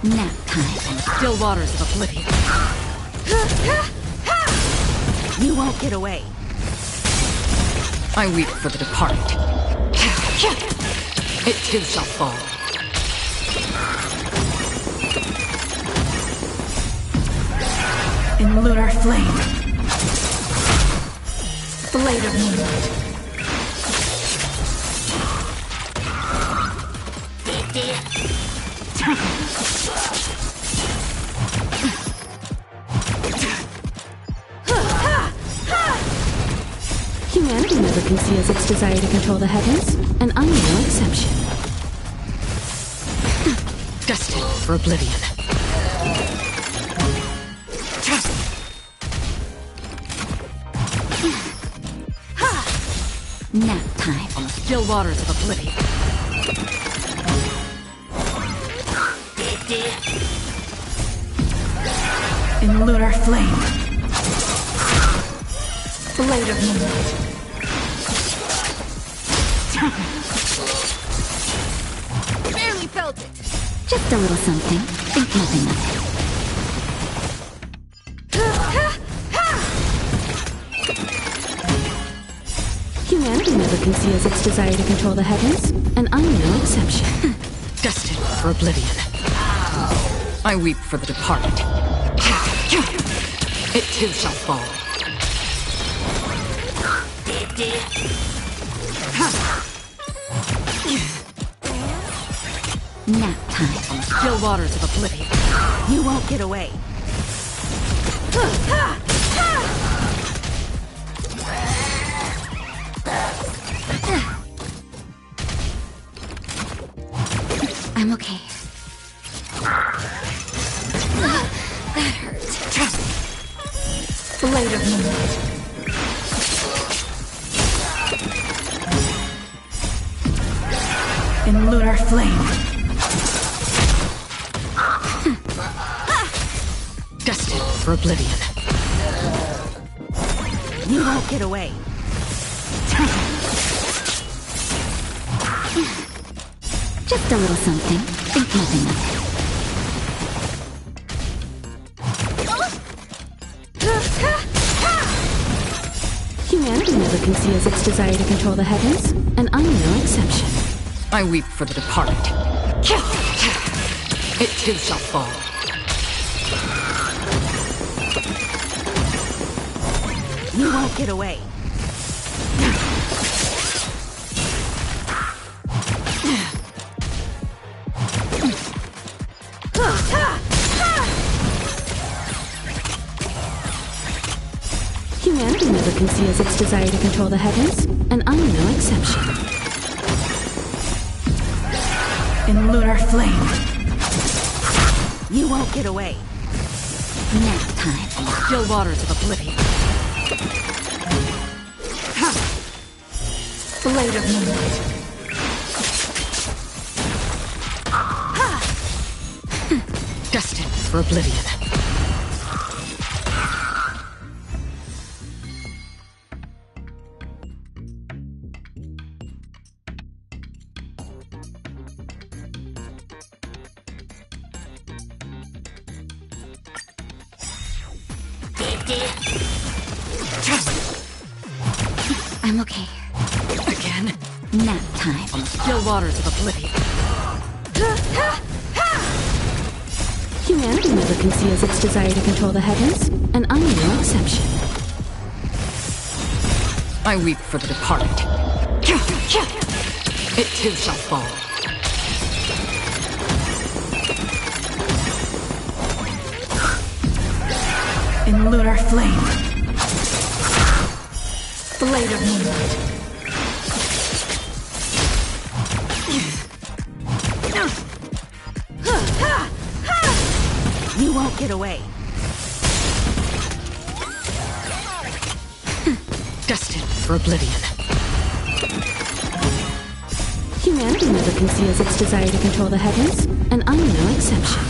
Nap time. Still waters of oblivion. You won't get away. I weep for the departed. It too shall fall. In lunar flame. Blade of moonlight. Humanity never conceals its desire to control the heavens, and I'm no exception. Destined for oblivion. Nap time. On the still waters of oblivion. In lunar flame. Blade of moonlight. Barely felt it. Just a little something. Think nothing of it. Humanity never conceals its desire to control the heavens, and I'm no exception. Destined for oblivion. I weep for the departed. It too shall fall. Nap time. On the still waters of oblivion. You won't get away. I'm okay. That hurt. Blade of moonlight. In lunar flame. Destined for oblivion. You won't get away. Just a little something. Think nothing of it. Humanity never conceals its desire to control the heavens, and I'm no exception. I weep for the departed. It too shall fall. You won't get away. Humanity never conceals its desire to control the heavens, and I'm no exception. In lunar flame. You won't get away. Nap time. On the still waters of oblivion. Blade of moonlight. Destined for oblivion. I'm okay. Again? Nap time. On the still waters of oblivion. Humanity never conceals its desire to control the heavens, and I'm no exception. I weep for the departed. It too shall fall. In lunar flame. Blade of moonlight. You won't get away. Destined for oblivion. Humanity never conceals its desire to control the heavens, and I'm no exception.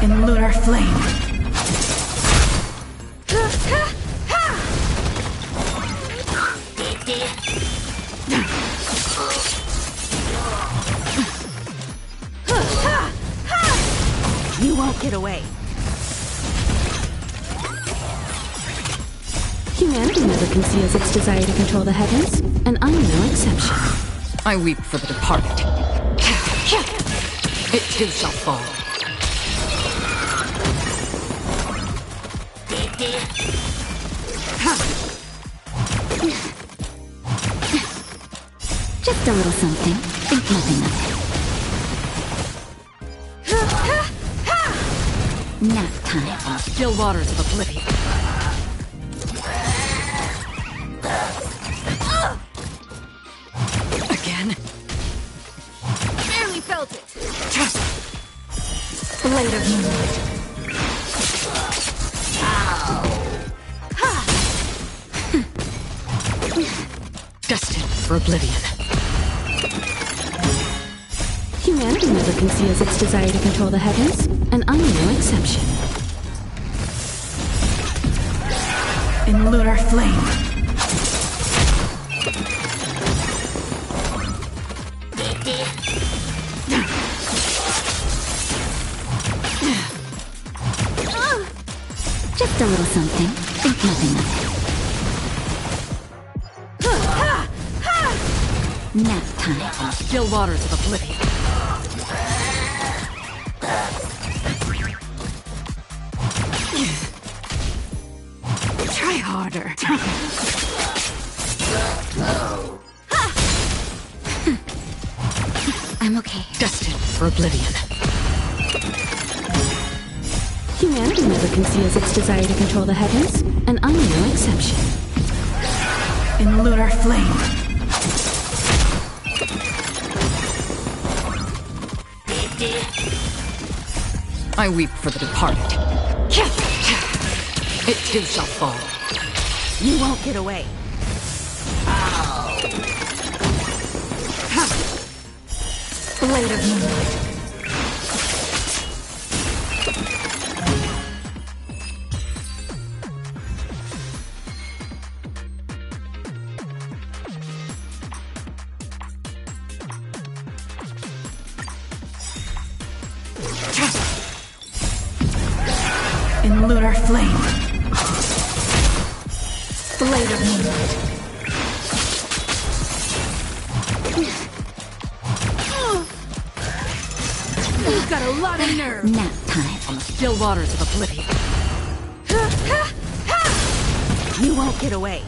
In lunar flame. won't get away. Humanity never conceals its desire to control the heavens, and I'm no exception. I weep for the departed. It too shall fall. Just a little something. Think nothing of it. Nap time. Still waters of oblivion. Again. Barely felt it. Blade of moonlight. Destined for oblivion. Humanity never conceals its desire to control the heavens, and I'm no exception. In lunar flame. Just a little something. Think nothing of it. Nap time. Still waters of oblivion. Try harder. I'm okay. Destined for oblivion. Humanity never conceals its desire to control the heavens, and I'm no exception. In lunar flame. I weep for the departed. It too shall fall. You won't get away. Blade of moonlight. In lunar flame. Blade of moonlight. You've got a lot of nerve. Nap time. On the still waters of oblivion. You won't get away.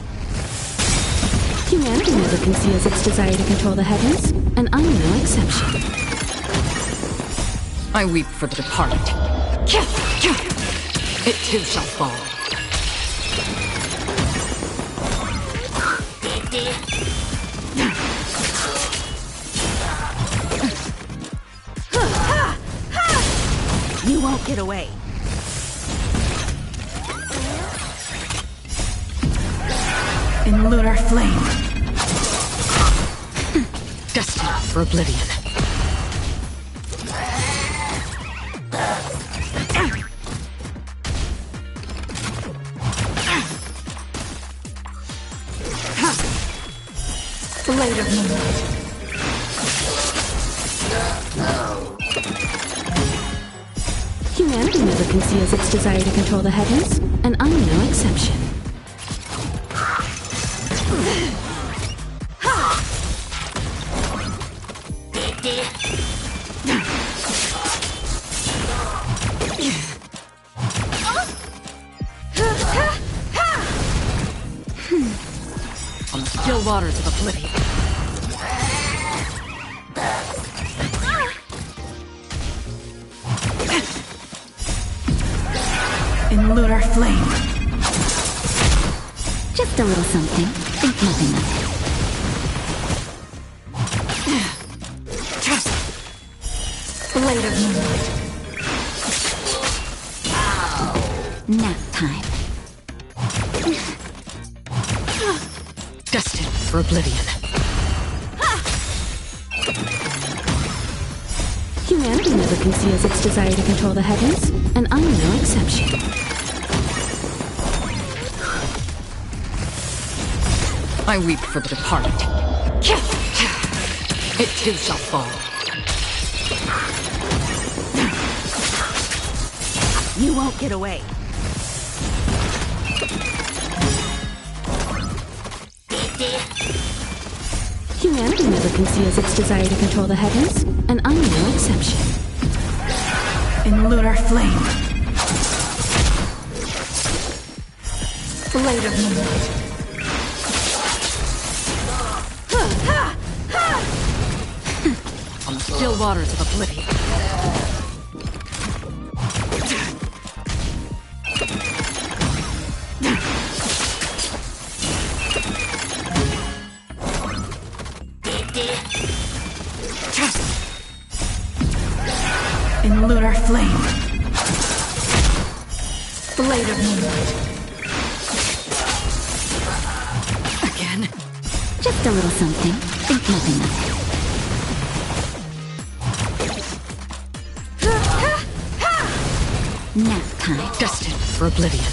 Humanity never conceals its desire to control the heavens, and I'm no exception. I weep for the departed. It too shall fall. You won't get away. In lunar flame. Destined for oblivion. Blade of moonlight. Humanity never conceals its desire to control the heavens, and I'm no exception. On the still waters of oblivion. In lunar flame. Just a little something. Think nothing of it. Blade of moonlight. Nap time. Destined for oblivion. Humanity never conceals its desire to control the heavens, and I'm no exception. I weep for the departed. It too shall fall. You won't get away. Humanity never conceals its desire to control the heavens, and I'm no exception. In lunar flame. Blade of moonlight. On the still waters of oblivion. In lunar flame. Blade of moonlight. Again. Just a little something. Think nothing of it. Nap time. Destined for oblivion.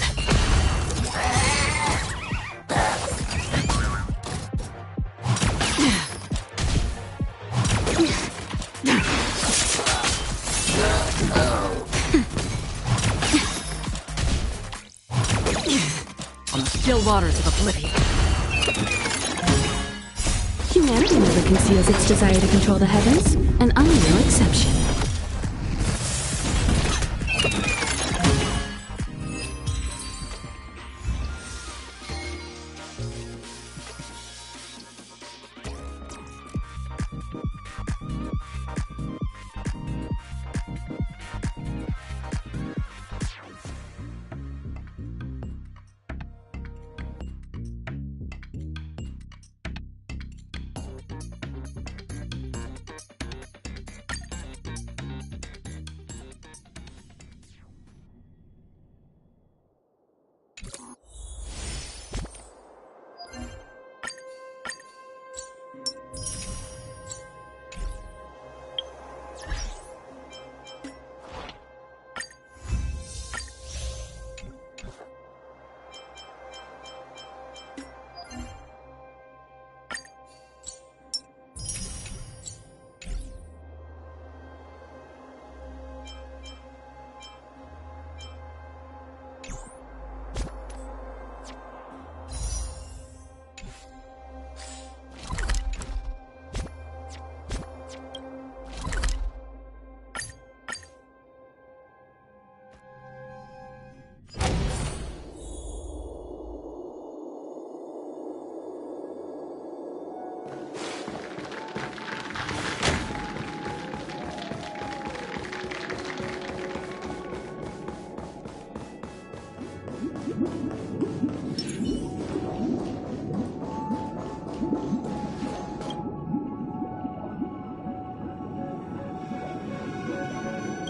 On the still waters of oblivion. Humanity never conceals its desire to control the heavens, and I'm no exception.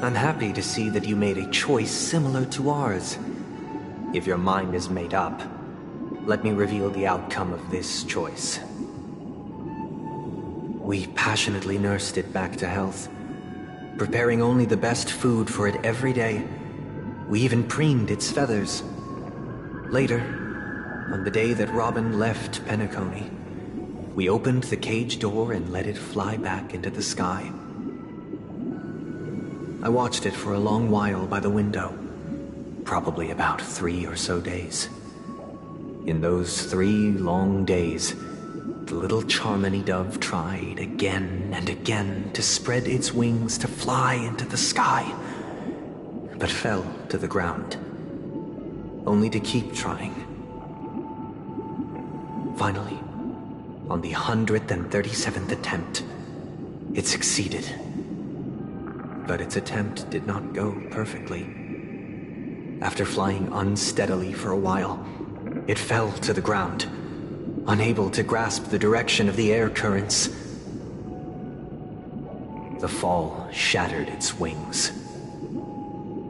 I'm happy to see that you made a choice similar to ours. If your mind is made up, let me reveal the outcome of this choice. We passionately nursed it back to health, preparing only the best food for it every day. We even preened its feathers. Later, on the day that Robin left Penacony, we opened the cage door and let it fly back into the sky. I watched it for a long while by the window, probably about 3 or so days. In those 3 long days, the little Charmony dove tried again and again to spread its wings to fly into the sky, but fell to the ground, only to keep trying. Finally, on the 137th attempt, it succeeded. But its attempt did not go perfectly. After flying unsteadily for a while, it fell to the ground, unable to grasp the direction of the air currents. The fall shattered its wings.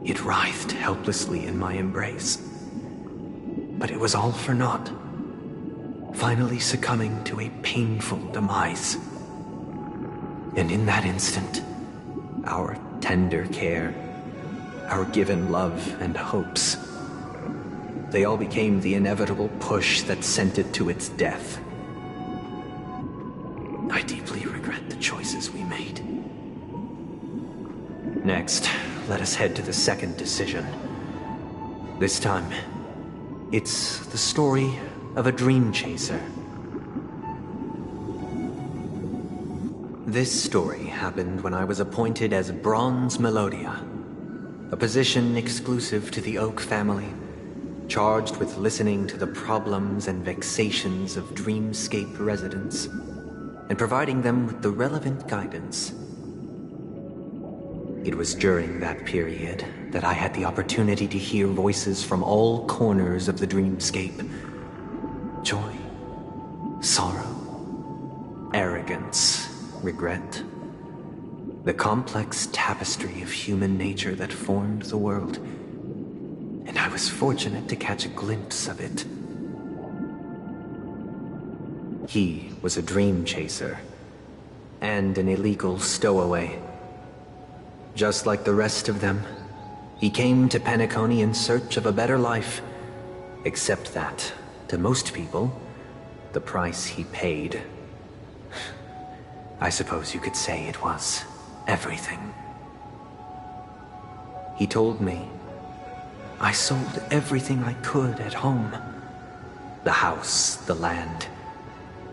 It writhed helplessly in my embrace. But it was all for naught, finally succumbing to a painful demise. And in that instant, our tender care, our given love and hopes, they all became the inevitable push that sent it to its death. I deeply regret the choices we made. Next, let us head to the second decision. This time, it's the story of a dream chaser. This story happened when I was appointed as Bronze Melodia, a position exclusive to the Oak family, charged with listening to the problems and vexations of dreamscape residents, and providing them with the relevant guidance. It was during that period that I had the opportunity to hear voices from all corners of the dreamscape. Joy, sorrow, arrogance, regret. The complex tapestry of human nature that formed the world. And I was fortunate to catch a glimpse of it. He was a dream chaser, and an illegal stowaway. Just like the rest of them, he came to Penacony in search of a better life, except that, to most people, the price he paid, I suppose you could say it was everything. He told me, I sold everything I could at home. The house, the land,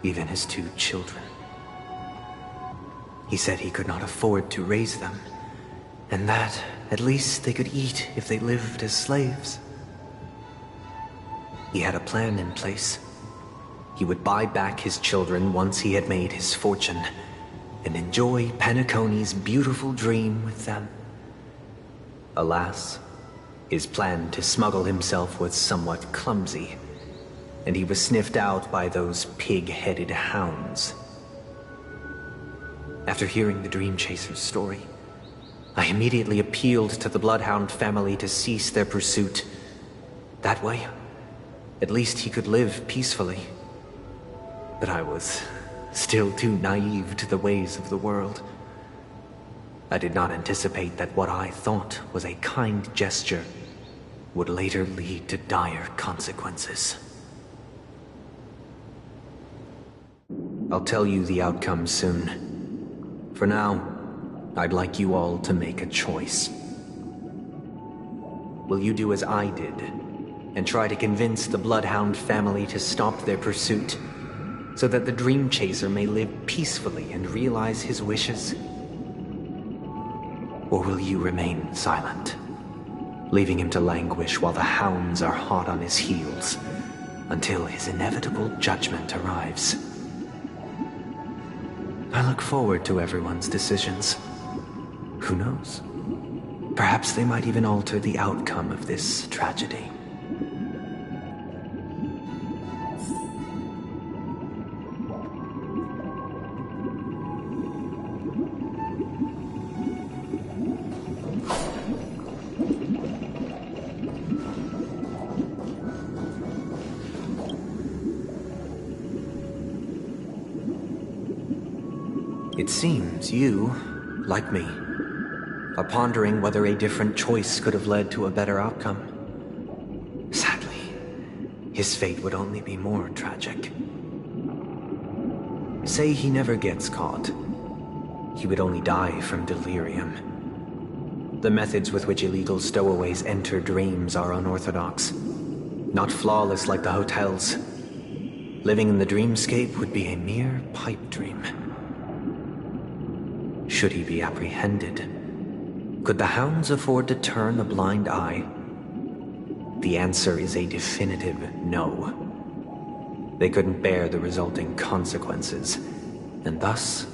even his 2 children. He said he could not afford to raise them, and that at least they could eat if they lived as slaves. He had a plan in place. He would buy back his children once he had made his fortune, and enjoy Penacony's beautiful dream with them. Alas, his plan to smuggle himself was somewhat clumsy, and he was sniffed out by those pig-headed hounds. After hearing the Dream Chaser's story, I immediately appealed to the Bloodhound family to cease their pursuit. That way, at least he could live peacefully. But I was still too naive to the ways of the world. I did not anticipate that what I thought was a kind gesture would later lead to dire consequences. I'll tell you the outcome soon. For now, I'd like you all to make a choice. Will you do as I did, and try to convince the Bloodhound family to stop their pursuit, so that the Dream Chaser may live peacefully and realize his wishes? Or will you remain silent, leaving him to languish while the hounds are hot on his heels, until his inevitable judgment arrives? I look forward to everyone's decisions. Who knows? Perhaps they might even alter the outcome of this tragedy. It seems you, like me, are pondering whether a different choice could have led to a better outcome. Sadly, his fate would only be more tragic. Say he never gets caught. He would only die from delirium. The methods with which illegal stowaways enter dreams are unorthodox, not flawless like the hotels. Living in the dreamscape would be a mere pipe dream. Should he be apprehended, could the hounds afford to turn a blind eye? The answer is a definitive no. They couldn't bear the resulting consequences, and thus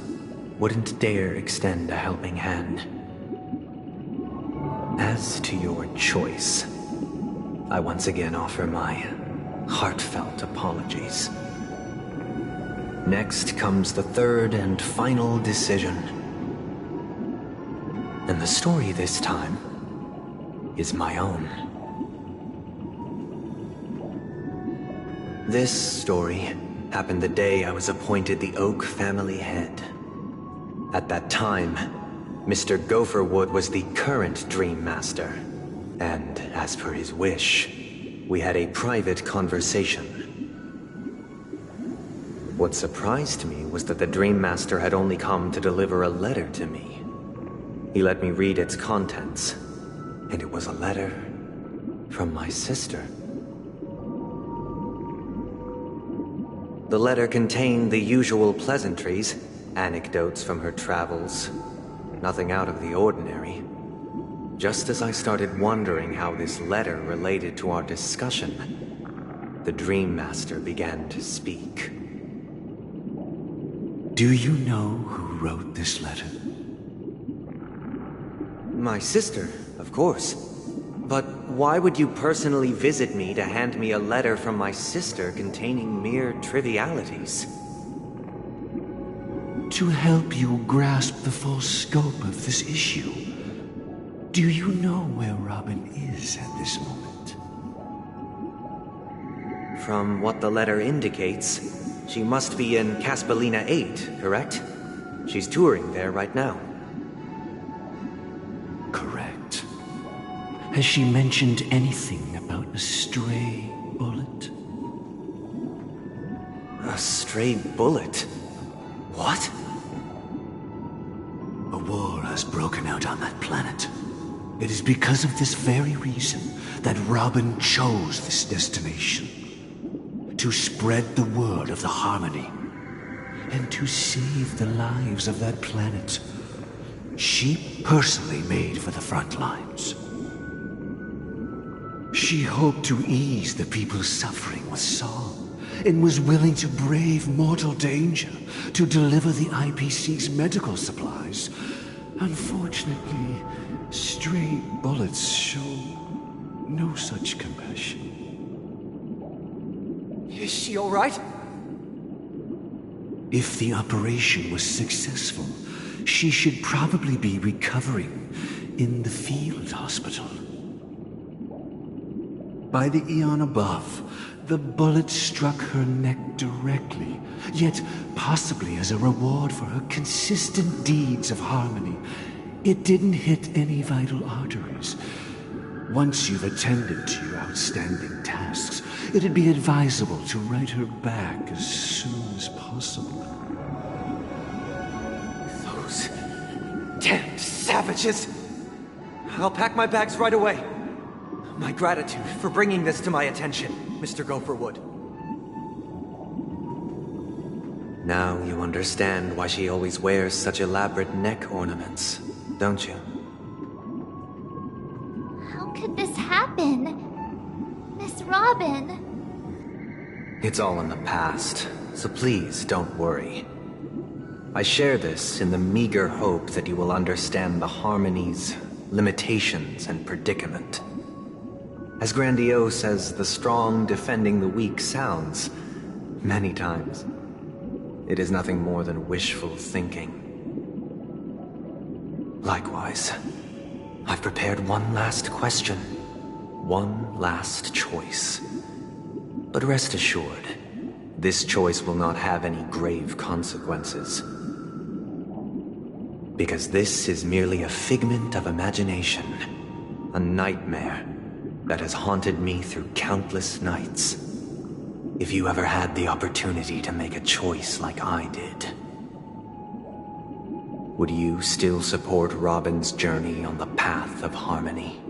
wouldn't dare extend a helping hand. As to your choice, I once again offer my heartfelt apologies. Next comes the third and final decision. And the story this time is my own. This story happened the day I was appointed the Oak family head. At that time, Mr. Gopherwood was the current Dream Master, and as per his wish, we had a private conversation. What surprised me was that the Dream Master had only come to deliver a letter to me. He let me read its contents, and it was a letter From my sister. The letter contained the usual pleasantries, anecdotes from her travels. Nothing out of the ordinary. Just as I started wondering how this letter related to our discussion, the Dream Master began to speak. Do you know who wrote this letter? My sister, of course. But why would you personally visit me to hand me a letter from my sister containing mere trivialities? To help you grasp the full scope of this issue. Do you know where Robin is at this moment? From what the letter indicates, she must be in Caspelina 8, correct? She's touring there right now. Correct. Has she mentioned anything about a stray bullet? A stray bullet? What? A war has broken out on that planet. It is because of this very reason that Robin chose this destination. To spread the word of the Harmony. And to save the lives of that planet. She personally made for the front lines. She hoped to ease the people's suffering with song, and was willing to brave mortal danger to deliver the IPC's medical supplies. Unfortunately, stray bullets show no such compassion. Is she all right? If the operation was successful, she should probably be recovering in the field hospital. By the eon above, the bullet struck her neck directly, yet possibly as a reward for her consistent deeds of harmony. It didn't hit any vital arteries. Once you've attended to your outstanding tasks, it'd be advisable to write her back as soon as possible. Those damned savages! I'll pack my bags right away. My gratitude for bringing this to my attention, Mr. Gopherwood. Now you understand why she always wears such elaborate neck ornaments, don't you? How could this happen? Miss Robin. It's all in the past, so please don't worry. I share this in the meager hope that you will understand the Harmony's limitations and predicament. As grandiose as the strong defending the weak sounds, many times, it is nothing more than wishful thinking. Likewise, I've prepared one last question, one last choice. But rest assured, this choice will not have any grave consequences. Because this is merely a figment of imagination, a nightmare that has haunted me through countless nights. If you ever had the opportunity to make a choice like I did, would you still support Robin's journey on the path of harmony?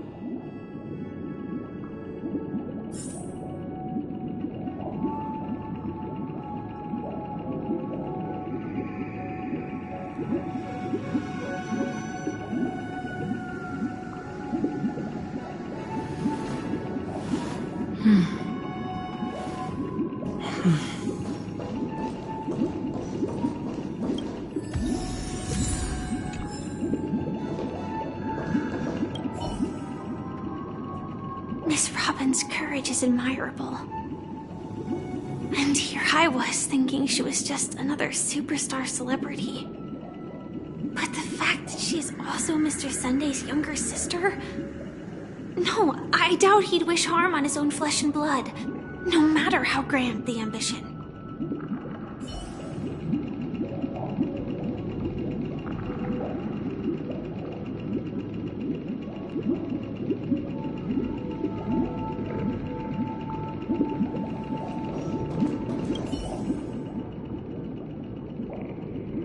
Miss Robin's courage is admirable. And here I was thinking she was just another superstar celebrity. But the fact that she is also Mr. Sunday's younger sister? No, I doubt he'd wish harm on his own flesh and blood, no matter how grand the ambition.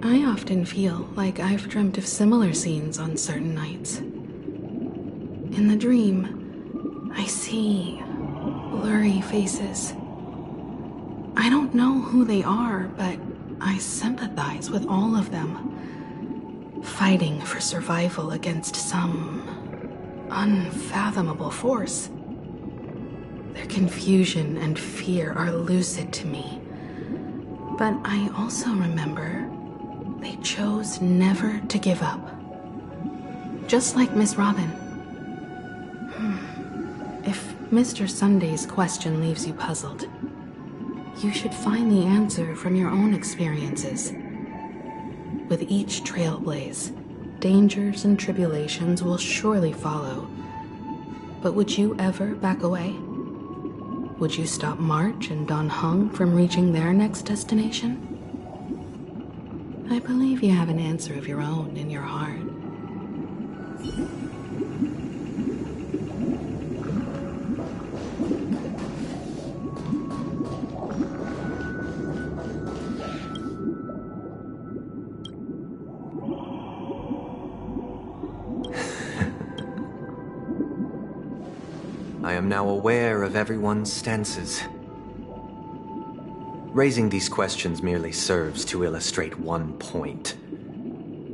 I often feel like I've dreamt of similar scenes on certain nights. In the dream, I see blurry faces. I don't know who they are, but I sympathize with all of them. Fighting for survival against some unfathomable force. Their confusion and fear are lucid to me. But I also remember they chose never to give up. Just like Miss Robin. If Mr. Sunday's question leaves you puzzled, you should find the answer from your own experiences. With each trailblaze, dangers and tribulations will surely follow. But would you ever back away? Would you stop March and Don Hung from reaching their next destination? I believe you have an answer of your own in your heart. I am now aware of everyone's stances. Raising these questions merely serves to illustrate one point.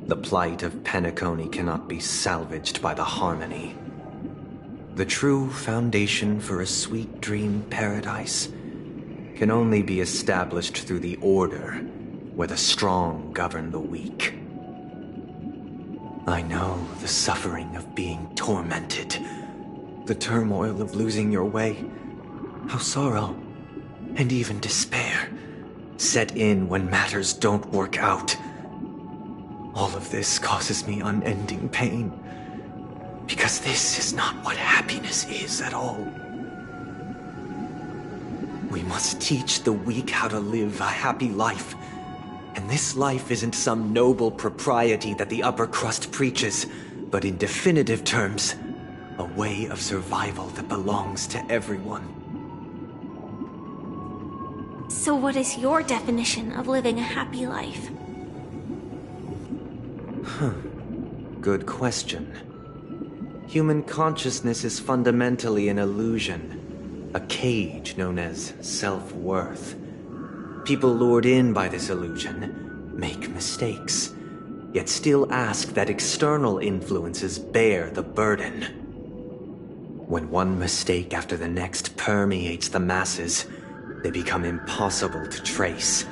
The plight of Penacony cannot be salvaged by the harmony. The true foundation for a sweet dream paradise can only be established through the order where the strong govern the weak. I know the suffering of being tormented, the turmoil of losing your way, how sorrow and even despair set in when matters don't work out. All of this causes me unending pain, because this is not what happiness is at all. We must teach the weak how to live a happy life, and this life isn't some noble propriety that the upper crust preaches, but in definitive terms, a way of survival that belongs to everyone. So what is your definition of living a happy life? Good question. Human consciousness is fundamentally an illusion, a cage known as self-worth. People lured in by this illusion make mistakes, yet still ask that external influences bear the burden. When one mistake after the next permeates the masses, they become impossible to trace.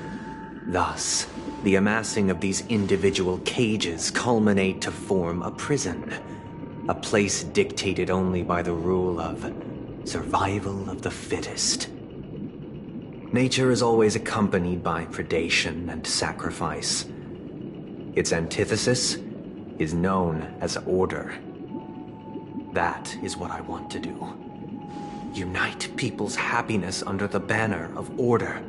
Thus, the amassing of these individual cages culminate to form a prison, a place dictated only by the rule of survival of the fittest. Nature is always accompanied by predation and sacrifice. Its antithesis is known as order. That is what I want to do. Unite people's happiness under the banner of order.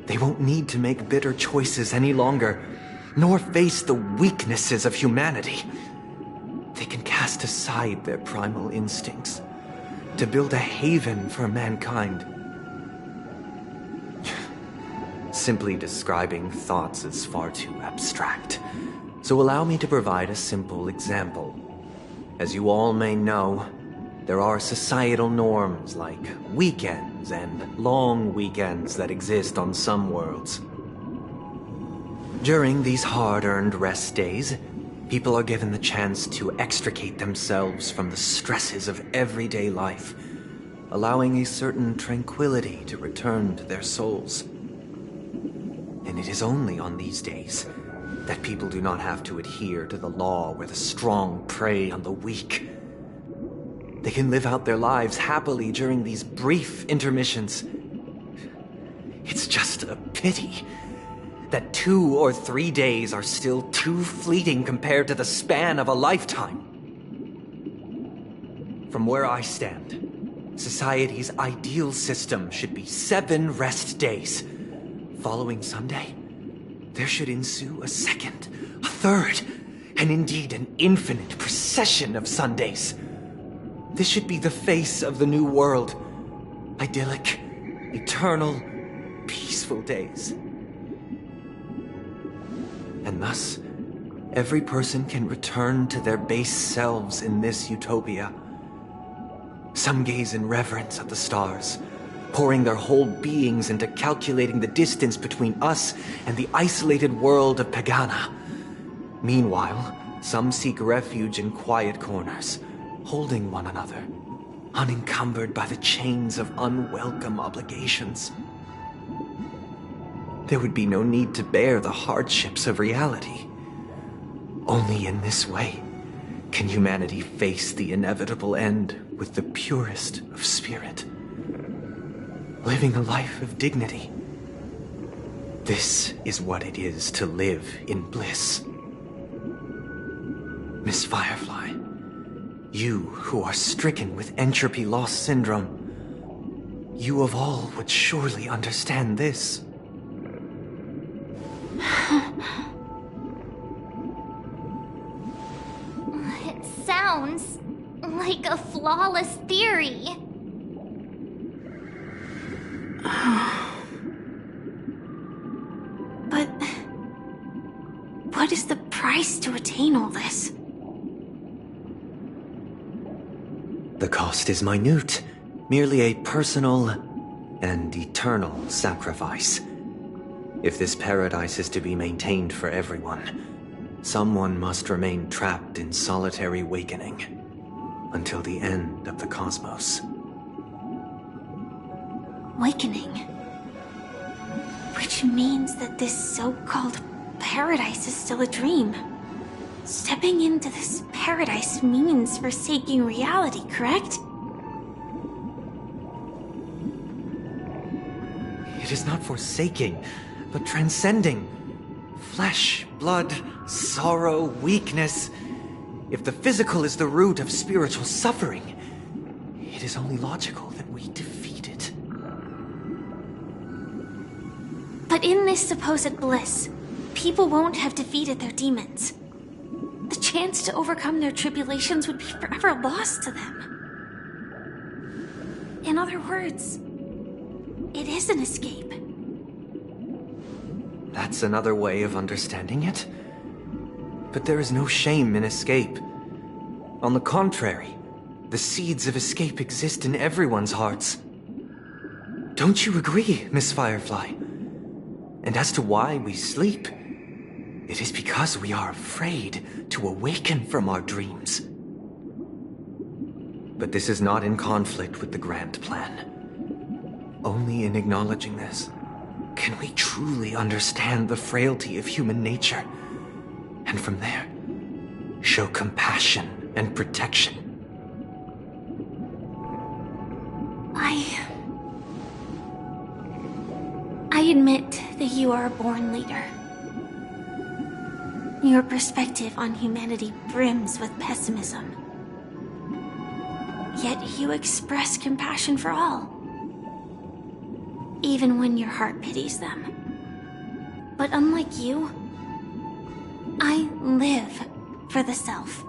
They won't need to make bitter choices any longer, nor face the weaknesses of humanity. They can cast aside their primal instincts to build a haven for mankind. Simply describing thoughts is far too abstract, so allow me to provide a simple example. As you all may know, there are societal norms like weekends and long weekends that exist on some worlds. During these hard-earned rest days, people are given the chance to extricate themselves from the stresses of everyday life, allowing a certain tranquility to return to their souls. And it is only on these days that people do not have to adhere to the law where the strong prey on the weak. They can live out their lives happily during these brief intermissions. It's just a pity that 2 or 3 days are still too fleeting compared to the span of a lifetime. From where I stand, society's ideal system should be 7 rest days. Following Sunday, there should ensue a second, a third, and indeed an infinite procession of Sundays. This should be the face of the new world. Idyllic, eternal, peaceful days. And thus, every person can return to their base selves in this utopia. Some gaze in reverence at the stars, pouring their whole beings into calculating the distance between us and the isolated world of Pagana. Meanwhile, some seek refuge in quiet corners, holding one another, unencumbered by the chains of unwelcome obligations. There would be no need to bear the hardships of reality. Only in this way can humanity face the inevitable end with the purest of spirit, living a life of dignity. This is what it is to live in bliss. Miss Firefly, you who are stricken with entropy loss syndrome, you of all would surely understand this. It sounds like a flawless theory. But what is the price to attain all this? The cost is minute, merely a personal and eternal sacrifice. If this paradise is to be maintained for everyone, someone must remain trapped in solitary awakening until the end of the cosmos. Awakening. Which means that this so-called paradise is still a dream. Stepping into this paradise means forsaking reality, correct? It is not forsaking, but transcending. Flesh, blood, sorrow, weakness. If the physical is the root of spiritual suffering, it is only logical that we defeat it. But in this supposed bliss, people won't have defeated their demons. The chance to overcome their tribulations would be forever lost to them. In other words, it is an escape. That's another way of understanding it. But there is no shame in escape. On the contrary, the seeds of escape exist in everyone's hearts. Don't you agree, Miss Firefly? And as to why we sleep, it is because we are afraid to awaken from our dreams. But this is not in conflict with the grand plan. Only in acknowledging this can we truly understand the frailty of human nature, and from there, show compassion and protection. I admit that you are a born leader. Your perspective on humanity brims with pessimism. Yet you express compassion for all, even when your heart pities them. But unlike you, I live for the self.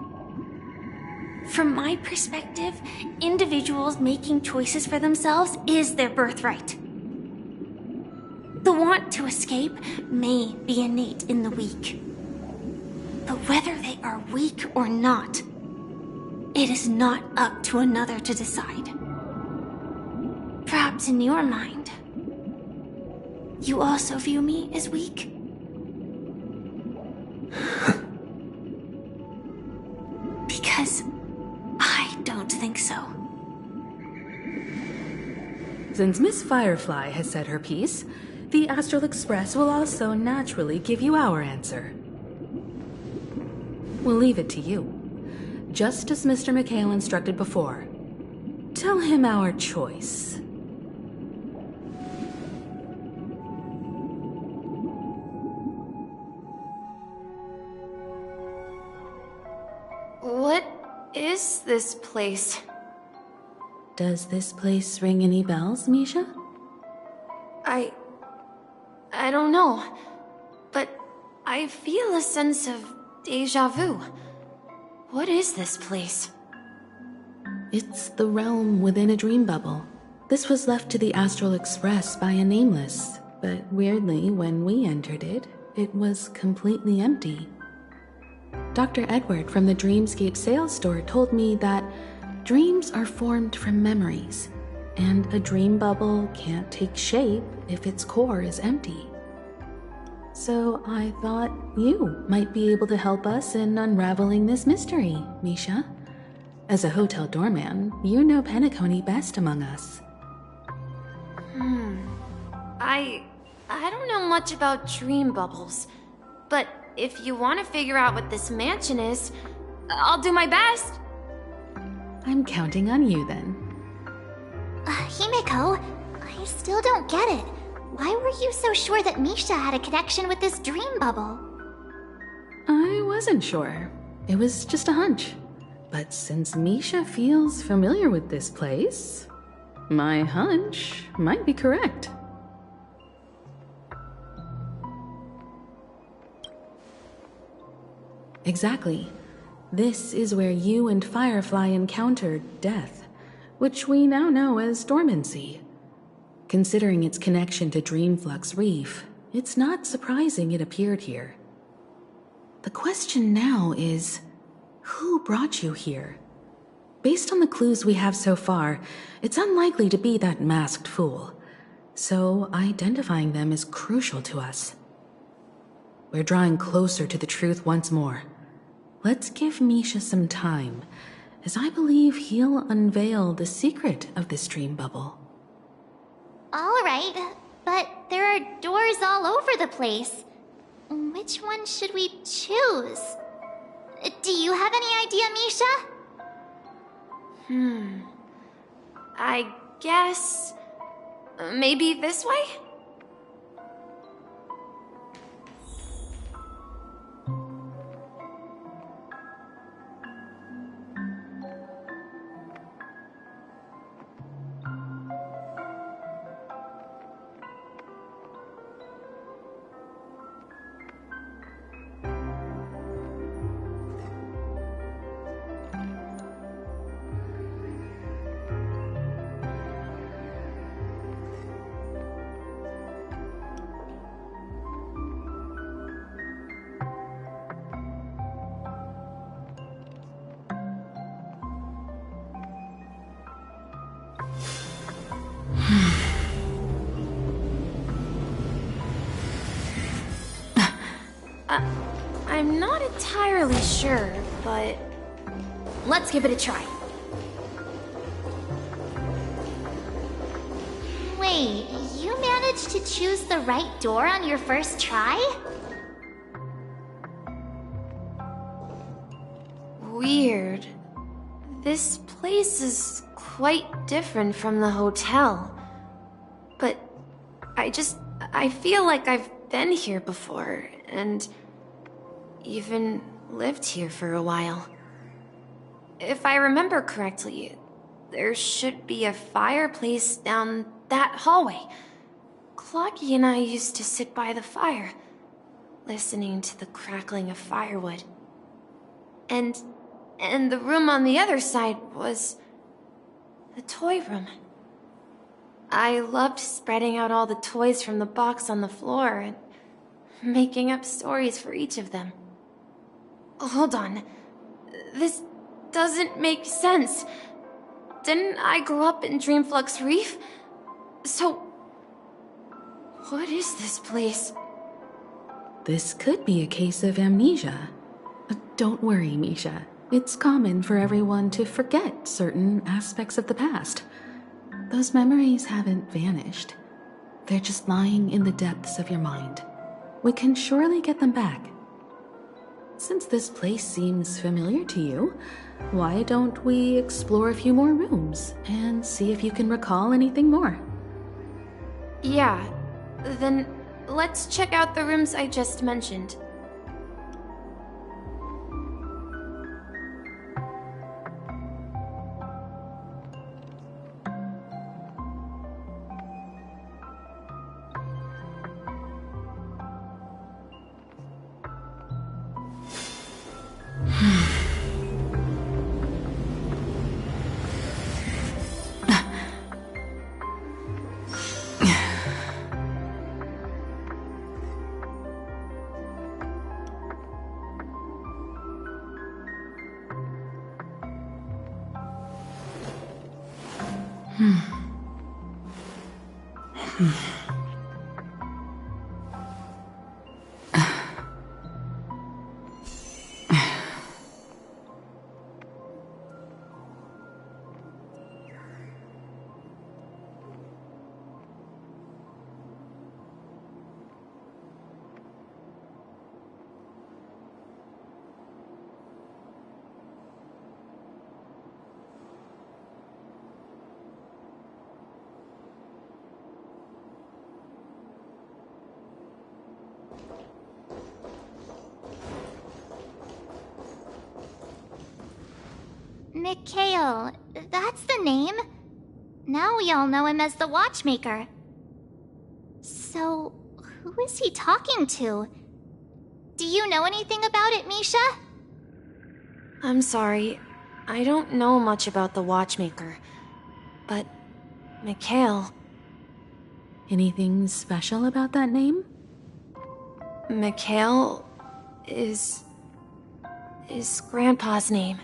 From my perspective, individuals making choices for themselves is their birthright. The want to escape may be innate in the weak. But whether they are weak or not, it is not up to another to decide. Perhaps in your mind, you also view me as weak? Because I don't think so. Since Miss Firefly has said her piece, the Astral Express will also naturally give you our answer. We'll leave it to you. Just as Mr. McHale instructed before. Tell him our choice. What is this place? Does this place ring any bells, Misha? I don't know, but I feel a sense of déjà vu. What is this place? It's the realm within a dream bubble. This was left to the Astral Express by a nameless, but weirdly, when we entered it, it was completely empty. Dr. Edward from the Dreamscape sales store told me that Dreams are formed from memories, and a dream bubble can't take shape if its core is empty. So I thought you might be able to help us in unraveling this mystery, Misha. As a hotel doorman, you know Penacony best among us. I don't know much about dream bubbles, but if you want to figure out what this mansion is, I'll do my best. I'm counting on you then. Himeko, I still don't get it. Why were you so sure that Misha had a connection with this dream bubble? I wasn't sure. It was just a hunch. But since Misha feels familiar with this place, my hunch might be correct. Exactly. This is where you and Firefly encountered death, which we now know as dormancy. Considering its connection to Dreamflux Reef, it's not surprising it appeared here. The question now is, who brought you here? Based on the clues we have so far, it's unlikely to be that masked fool, so identifying them is crucial to us. We're drawing closer to the truth once more. Let's give Misha some time, as I believe he'll unveil the secret of this dream bubble. Alright, but there are doors all over the place. Which one should we choose? Do you have any idea, Misha? I guess... maybe this way? I'm not entirely sure, but let's give it a try. Wait, you managed to choose the right door on your first try? Weird. This place is quite different from the hotel. But I feel like I've been here before, and even lived here for a while. If I remember correctly, there should be a fireplace down that hallway. Clocky and I used to sit by the fire, listening to the crackling of firewood. And the room on the other side was the toy room. I loved spreading out all the toys from the box on the floor and making up stories for each of them. Hold on. This doesn't make sense. Didn't I grow up in Dreamflux Reef? So, what is this place? This could be a case of amnesia. Don't worry, Misha. It's common for everyone to forget certain aspects of the past. Those memories haven't vanished. They're just lying in the depths of your mind. We can surely get them back. Since this place seems familiar to you, why don't we explore a few more rooms and see if you can recall anything more? Yeah, then let's check out the rooms I just mentioned. Mikhail, that's the name. Now we all know him as the Watchmaker. So, who is he talking to? Do you know anything about it, Misha? I'm sorry. I don't know much about the Watchmaker. But, Mikhail... Anything special about that name? Mikhail is Grandpa's name.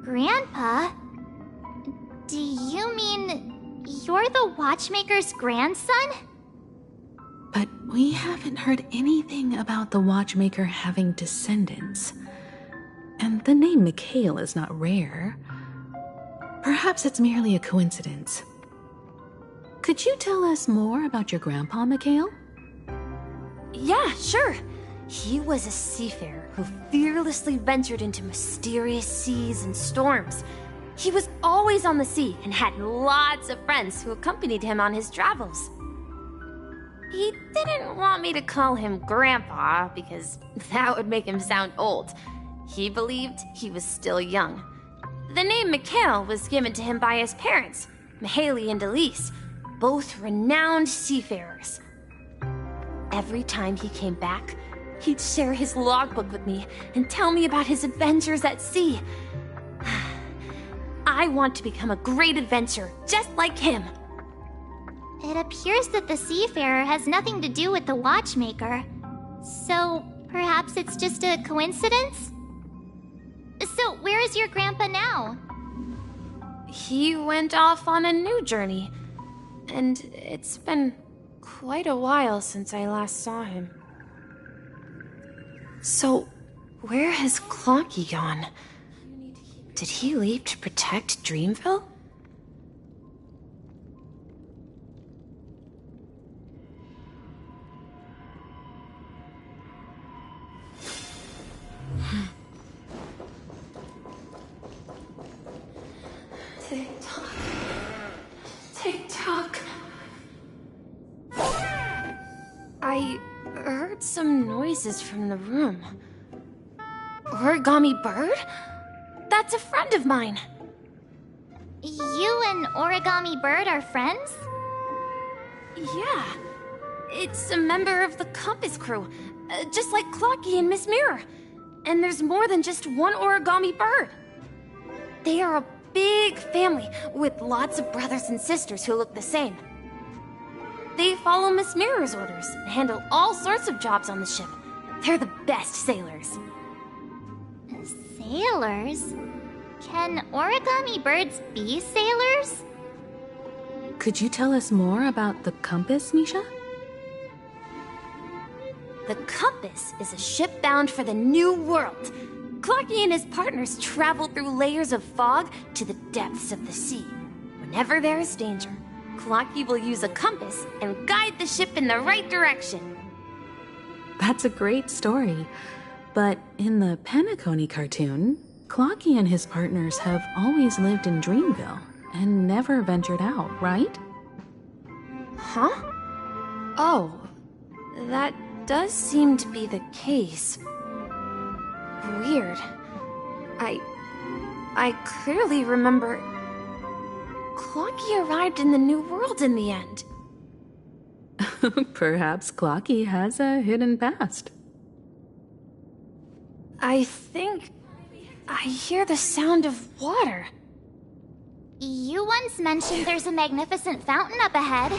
Grandpa? Do you mean you're the Watchmaker's grandson? But we haven't heard anything about the Watchmaker having descendants. And the name Mikhail is not rare. Perhaps it's merely a coincidence. Could you tell us more about your grandpa, Mikhail? Yeah, sure. He was a seafarer who fearlessly ventured into mysterious seas and storms. He was always on the sea and had lots of friends who accompanied him on his travels. He didn't want me to call him Grandpa because that would make him sound old. He believed he was still young. The name Mikhail was given to him by his parents, Mihaly and Elise, both renowned seafarers. Every time he came back, he'd share his logbook with me and tell me about his adventures at sea. I want to become a great adventurer, just like him. It appears that the seafarer has nothing to do with the Watchmaker. So, perhaps it's just a coincidence? So, where is your grandpa now? He went off on a new journey, and it's been quite a while since I last saw him. So, where has Clocky gone? Did he leave to protect Dreamville? Tick-tock. Tick-tock. I heard some noises from the room. Origami Bird? That's a friend of mine. You and Origami Bird are friends? Yeah. It's a member of the Compass crew, just like Clocky and Miss Mirror. And there's more than just one Origami Bird. They are a big family with lots of brothers and sisters who look the same. They follow Miss Mirror's orders and handle all sorts of jobs on the ship. They're the best sailors. Sailors? Can Origami Birds be sailors? Could you tell us more about the compass, Misha? The Compass is a ship bound for the New World. Clocky and his partners travel through layers of fog to the depths of the sea. Whenever there is danger, Clocky will use a compass and guide the ship in the right direction. That's a great story. But in the Penacony cartoon, Clocky and his partners have always lived in Dreamville and never ventured out, right? Huh? Oh, that does seem to be the case. Weird. I clearly remember... Clocky arrived in the New World in the end. Perhaps Clocky has a hidden past. I think I hear the sound of water. You once mentioned there's a magnificent fountain up ahead.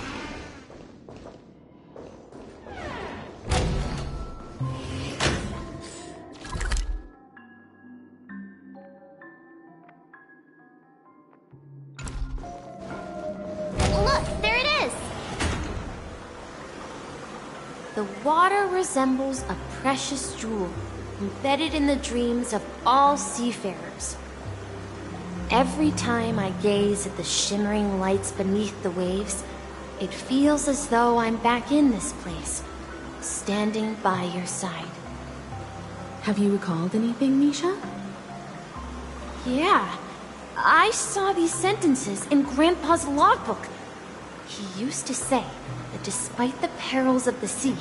The water resembles a precious jewel embedded in the dreams of all seafarers. Every time I gaze at the shimmering lights beneath the waves, it feels as though I'm back in this place, standing by your side. Have you recalled anything, Misha? Yeah, I saw these sentences in Grandpa's logbook. He used to say that despite the perils of the sea,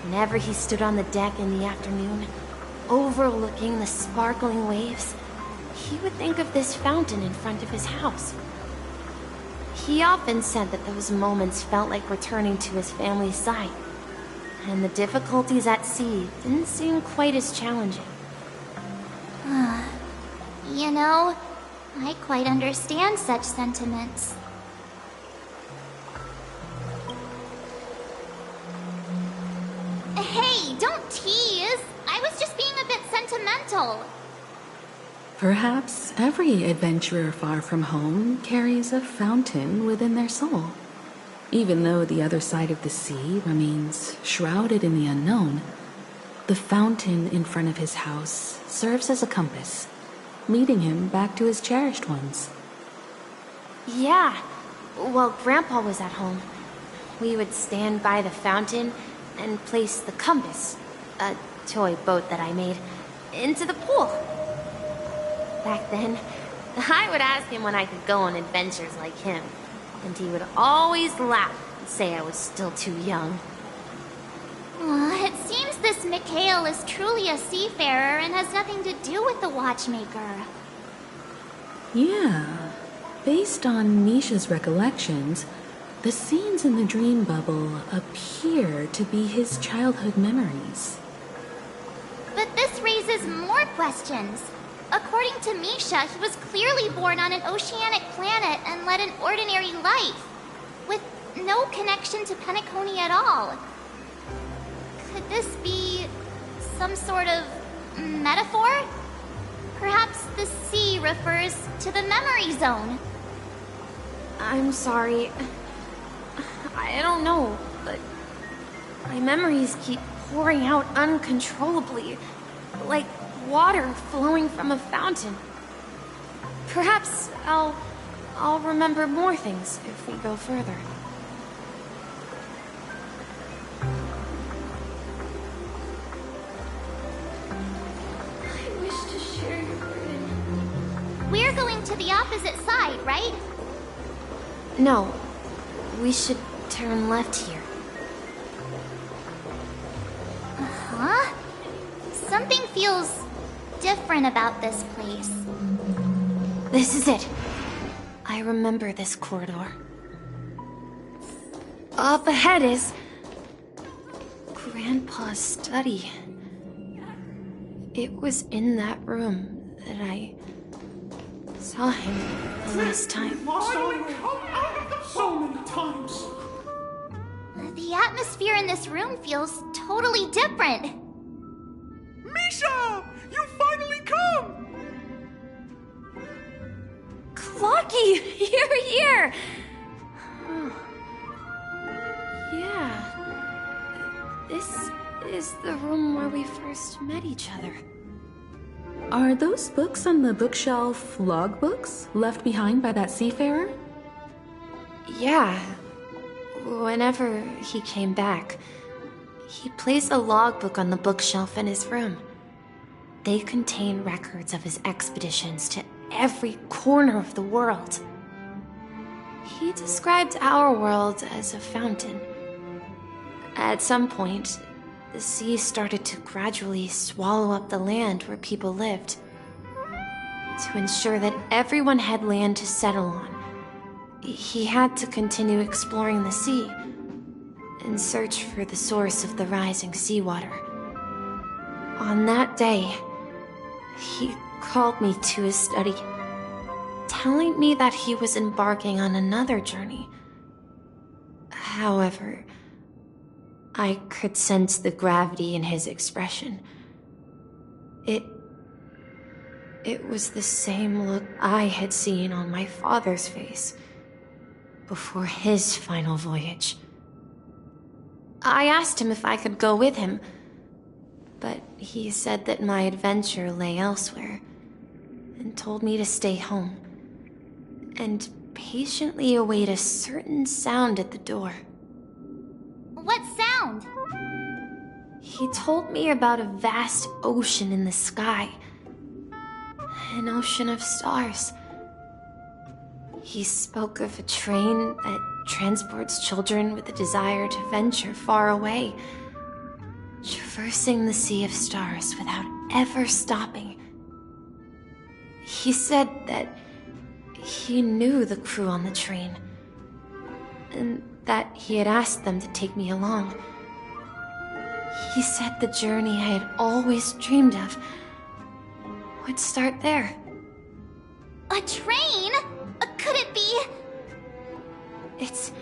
whenever he stood on the deck in the afternoon, overlooking the sparkling waves, he would think of this fountain in front of his house. He often said that those moments felt like returning to his family's side, and the difficulties at sea didn't seem quite as challenging. You know, I quite understand such sentiments. Hey, don't tease! I was just being a bit sentimental. Perhaps every adventurer far from home carries a fountain within their soul. Even though the other side of the sea remains shrouded in the unknown, the fountain in front of his house serves as a compass, leading him back to his cherished ones. Yeah, while Grandpa was at home, we would stand by the fountain and place the compass, a toy boat that I made, into the pool. Back then, I would ask him when I could go on adventures like him, and he would always laugh and say I was still too young. It seems this Mikhail is truly a seafarer and has nothing to do with the watchmaker. Yeah. Based on Misha's recollections, the scenes in the dream bubble appear to be his childhood memories. But this raises more questions. According to Misha, he was clearly born on an oceanic planet and led an ordinary life, with no connection to Penacony at all. Could this be some sort of metaphor? Perhaps the sea refers to the memory zone. I'm sorry. I don't know, but my memories keep pouring out uncontrollably, like water flowing from a fountain. Perhaps I'll remember more things if we go further. I wish to share your burden. We're going to the opposite side, right? No, we should turn left here. Huh? Something feels different about this place. This is it. I remember this corridor. Up ahead is Grandpa's study. It was in that room that I saw him the last time. So many times. The atmosphere in this room feels totally different. Misha! You finally come! Clocky! You're here! Yeah. This is the room where we first met each other. Are those books on the bookshelf logbooks left behind by that seafarer? Yeah. Whenever he came back, he placed a logbook on the bookshelf in his room. They contain records of his expeditions to every corner of the world. He described our world as a fountain. At some point, the sea started to gradually swallow up the land where people lived. To ensure that everyone had land to settle on, he had to continue exploring the sea and search for the source of the rising seawater. On that day, he called me to his study, telling me that he was embarking on another journey. However, I could sense the gravity in his expression. It was the same look I had seen on my father's face before his final voyage. I asked him if I could go with him, but he said that my adventure lay elsewhere, and told me to stay home, and patiently await a certain sound at the door. What sound? He told me about a vast ocean in the sky. An ocean of stars. He spoke of a train that transports children with a desire to venture far away, traversing the sea of stars without ever stopping. He said that he knew the crew on the train, and that he had asked them to take me along. He said the journey I had always dreamed of would start there. A train? Could it be? It's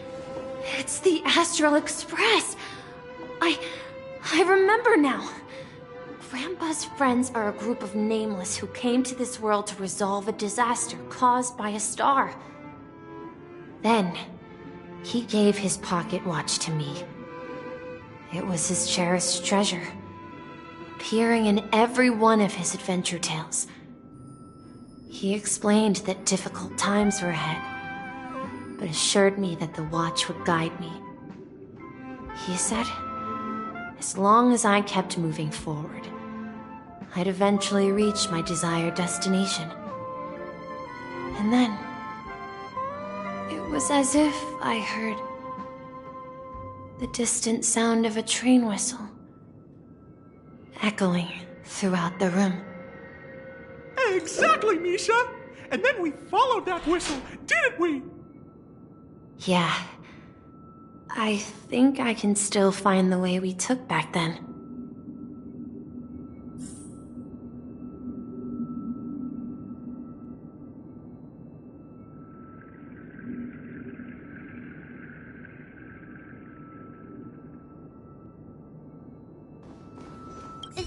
the Astral Express. I remember now. Grandpa's friends are a group of nameless who came to this world to resolve a disaster caused by a star. Then, he gave his pocket watch to me. It was his cherished treasure, appearing in every one of his adventure tales. He explained that difficult times were ahead, but assured me that the watch would guide me. He said, as long as I kept moving forward, I'd eventually reach my desired destination. And then, it was as if I heard the distant sound of a train whistle, echoing throughout the room. Exactly, Misha! And then we followed that whistle, didn't we? Yeah. I think I can still find the way we took back then.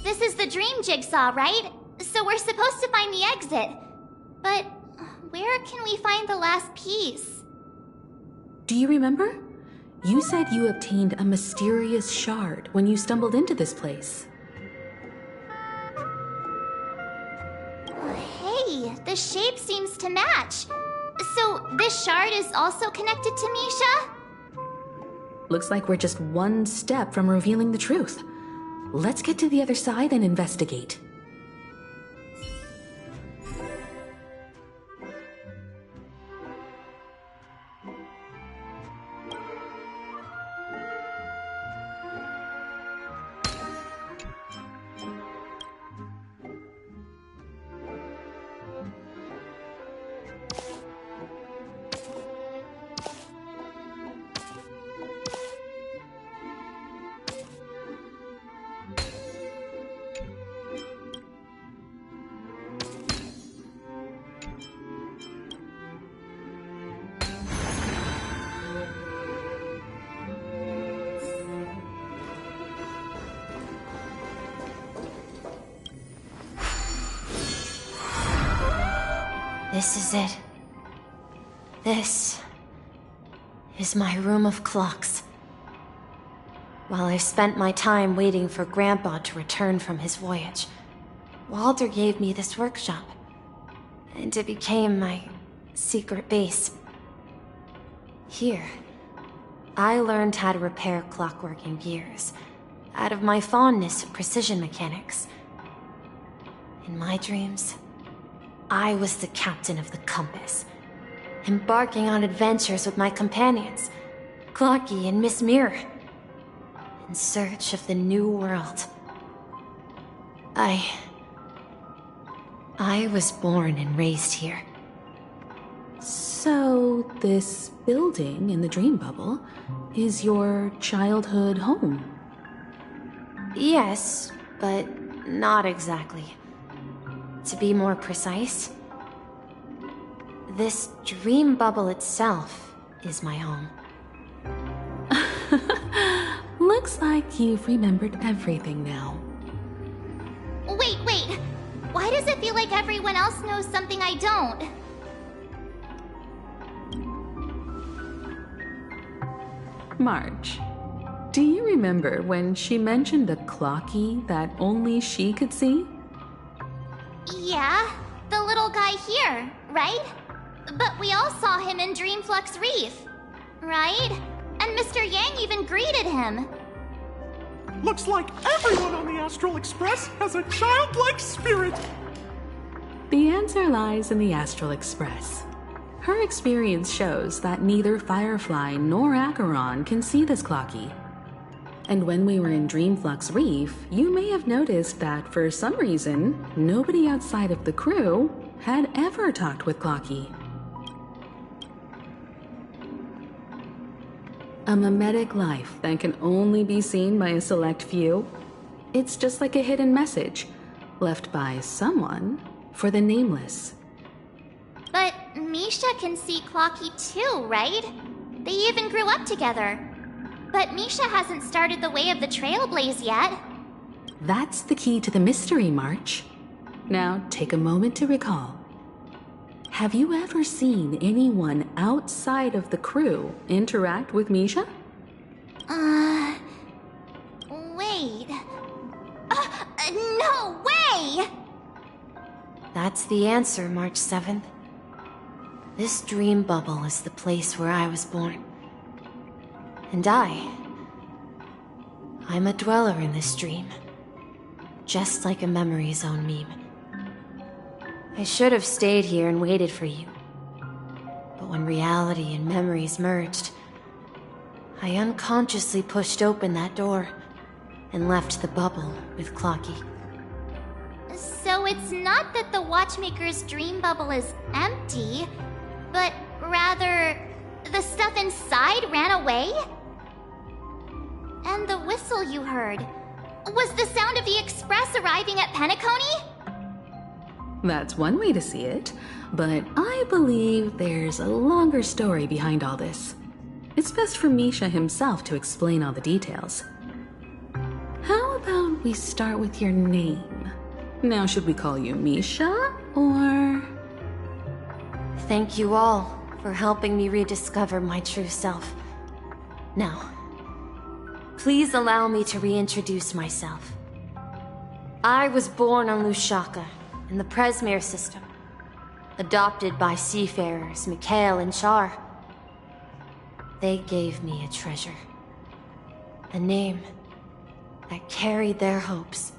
This is the dream jigsaw, right? So we're supposed to find the exit. But where can we find the last piece? Do you remember? You said you obtained a mysterious shard when you stumbled into this place. Hey, the shape seems to match. So this shard is also connected to Misha? Looks like we're just one step from revealing the truth. Let's get to the other side and investigate. This is it. This is my room of clocks. While I spent my time waiting for Grandpa to return from his voyage, Walter gave me this workshop, and it became my secret base. Here, I learned how to repair clockwork and gears, out of my fondness for precision mechanics. In my dreams, I was the captain of the compass, embarking on adventures with my companions, Clocky and Miss Mirror, in search of the new world. I was born and raised here. So, this building in the dream bubble is your childhood home? Yes, but not exactly. To be more precise, this dream bubble itself is my home. Looks like you've remembered everything now. Wait. Why does it feel like everyone else knows something I don't? Marge, Do you remember when she mentioned a clocky that only she could see? Yeah, the little guy here, right? But we all saw him in Dreamflux Reef, right? And Mr. Yang even greeted him. Looks like everyone on the Astral Express has a childlike spirit. The answer lies in the Astral Express. Her experience shows that neither Firefly nor Acheron can see this clocky. And when we were in Dreamflux Reef, you may have noticed that for some reason, nobody outside of the crew had ever talked with Clocky. A mimetic life that can only be seen by a select few. It's just like a hidden message, left by someone for the nameless. But Misha can see Clocky too, right? They even grew up together. But Misha hasn't started the way of the Trailblaze yet. That's the key to the mystery, March. Now take a moment to recall. Have you ever seen anyone outside of the crew interact with Misha? Wait. No way! That's the answer, March 7th. This dream bubble is the place where I was born. And I'm a dweller in this dream. Just like a memory zone meme. I should have stayed here and waited for you. But when reality and memories merged, I unconsciously pushed open that door and left the bubble with Clocky. So it's not that the Watchmaker's dream bubble is empty, but rather the stuff inside ran away? And the whistle you heard was the sound of the express arriving at Penacony? That's one way to see it, but I believe there's a longer story behind all this. It's best for Misha himself to explain all the details. How about we start with your name? Now, should we call you Misha, or...? Thank you all for helping me rediscover my true self. Now, please allow me to reintroduce myself. I was born on Lushaka, in the Presmere system, adopted by seafarers Mikhail and Char. They gave me a treasure, a name that carried their hopes.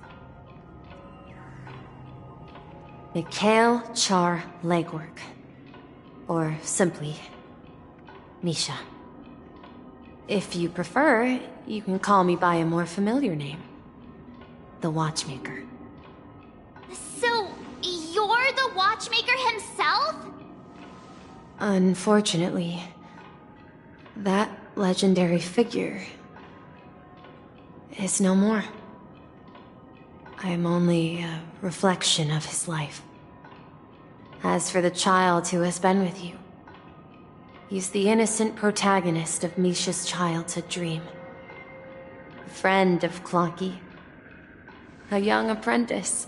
Mikhail Char Legwork, or simply, Misha. If you prefer, you can call me by a more familiar name, the Watchmaker. So, you're the Watchmaker himself? Unfortunately, that legendary figure is no more. I am only a reflection of his life. As for the child who has been with you, he's the innocent protagonist of Misha's childhood dream. A friend of Clocky, a young apprentice,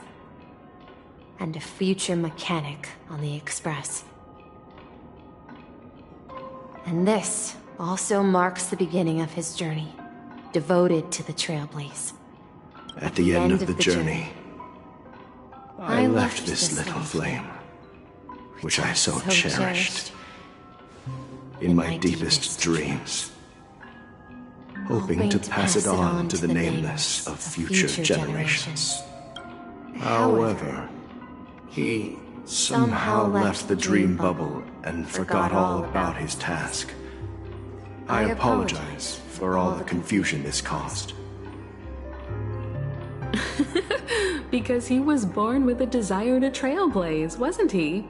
and a future mechanic on the Express. And this also marks the beginning of his journey, devoted to the Trailblaze. At the end of the journey, I left this little flame, which I so cherished, in my deepest dreams, hoping to pass it on to the nameless of future generations. However, he somehow left the dream bubble and forgot all about his task. I apologize for all the confusion this caused. Because he was born with a desire to trailblaze, wasn't he?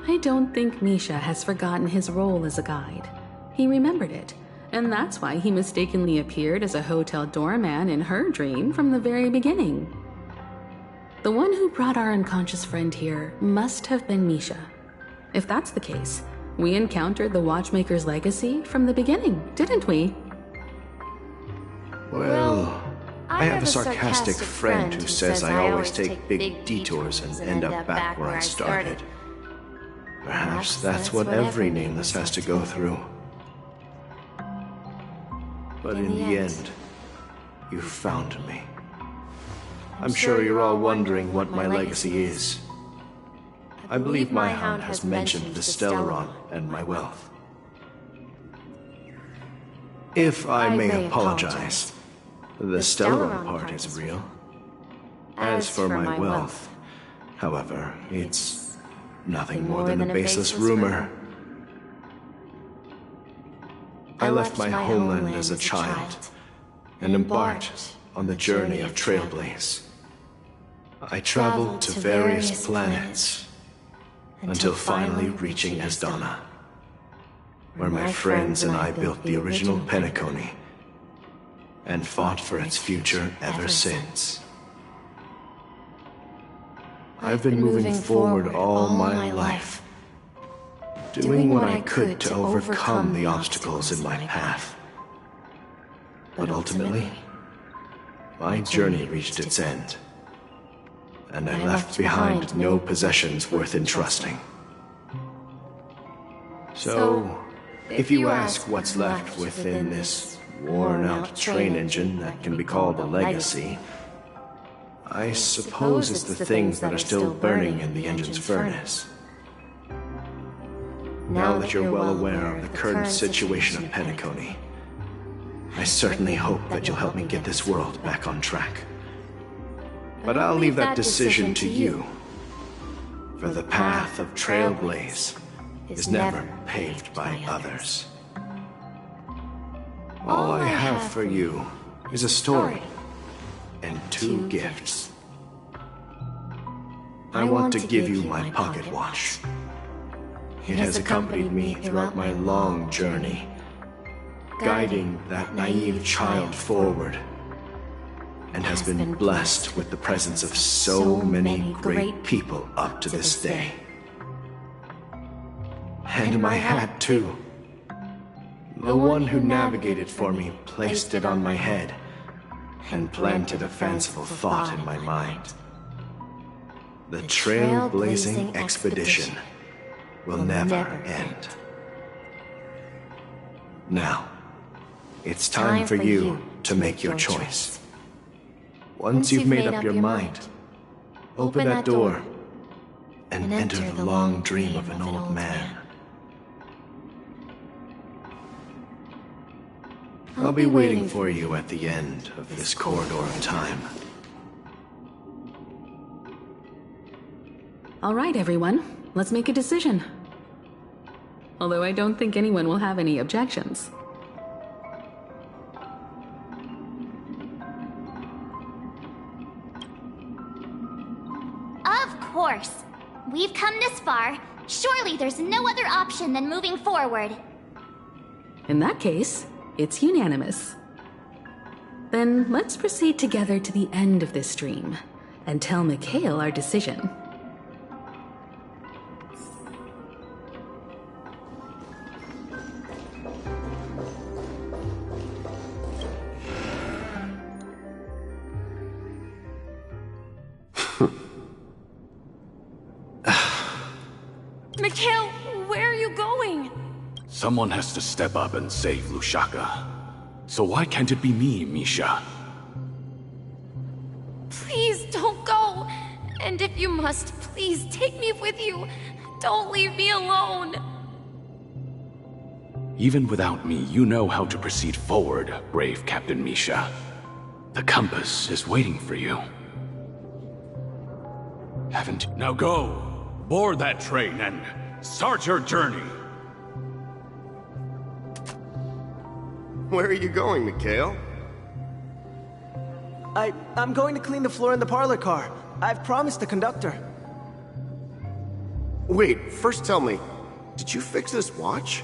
I don't think Misha has forgotten his role as a guide. He remembered it, and that's why he mistakenly appeared as a hotel doorman in her dream from the very beginning. The one who brought our unconscious friend here must have been Misha. If that's the case, we encountered the Watchmaker's legacy from the beginning, didn't we? Well, I have a sarcastic friend who says I always take big detours and end up back where I started. Perhaps that's what every nameless has to go through. But in the end, you found me. I'm sure you're all wondering what my legacy is. I believe my hound has mentioned the Stellaron and my wealth. If I may apologize, the Stellaron part is real. As for my wealth, however, it's nothing more than a baseless rumor. I left my homeland as a child and embarked on the journey of Trailblaze. I traveled to various planets until finally reaching Asdana, where my friends and I built the original Penacony and fought for its future ever since. I've been moving forward all my life, doing what I could to overcome the obstacles in my path. But ultimately, my journey reached its end, and I left behind no possessions worth entrusting. So, if you ask what's left within this worn-out train engine that can be called a legacy, I suppose it's the things that are still burning in the engine's furnace. Now that you're well aware of the current situation of Penacony, I certainly hope that you'll help me get this world back on track. But I'll leave that decision to you, for the path of Trailblaze is never paved by others. All I have for you is a story and 2 gifts. I want to give you my pocket watch. It has accompanied me throughout my long journey, guiding that naive child forward, and has been blessed with the presence of so many great people up to this day. And my hat, too. The one who navigated for me placed it on my head and planted a fanciful thought in my mind. The trailblazing expedition will never end. Now, it's time for you to make your choice. Once you've made up your mind, open that door and enter the long dream of an old man. I'll be waiting for you at the end of this corridor of time. All right, everyone. Let's make a decision. Although I don't think anyone will have any objections. Of course. We've come this far. Surely there's no other option than moving forward. In that case, it's unanimous. Then let's proceed together to the end of this stream and tell Mikhail our decision. Mikhail, where are you going? Someone has to step up and save Lushaka. So why can't it be me, Misha? Please don't go. And if you must, please take me with you. Don't leave me alone. Even without me, you know how to proceed forward, brave Captain Misha. The compass is waiting for you. Haven't... Now go! Board that train and start your journey! Where are you going, Mikhail? I'm going to clean the floor in the parlor car. I've promised the conductor. Wait, first tell me, did you fix this watch?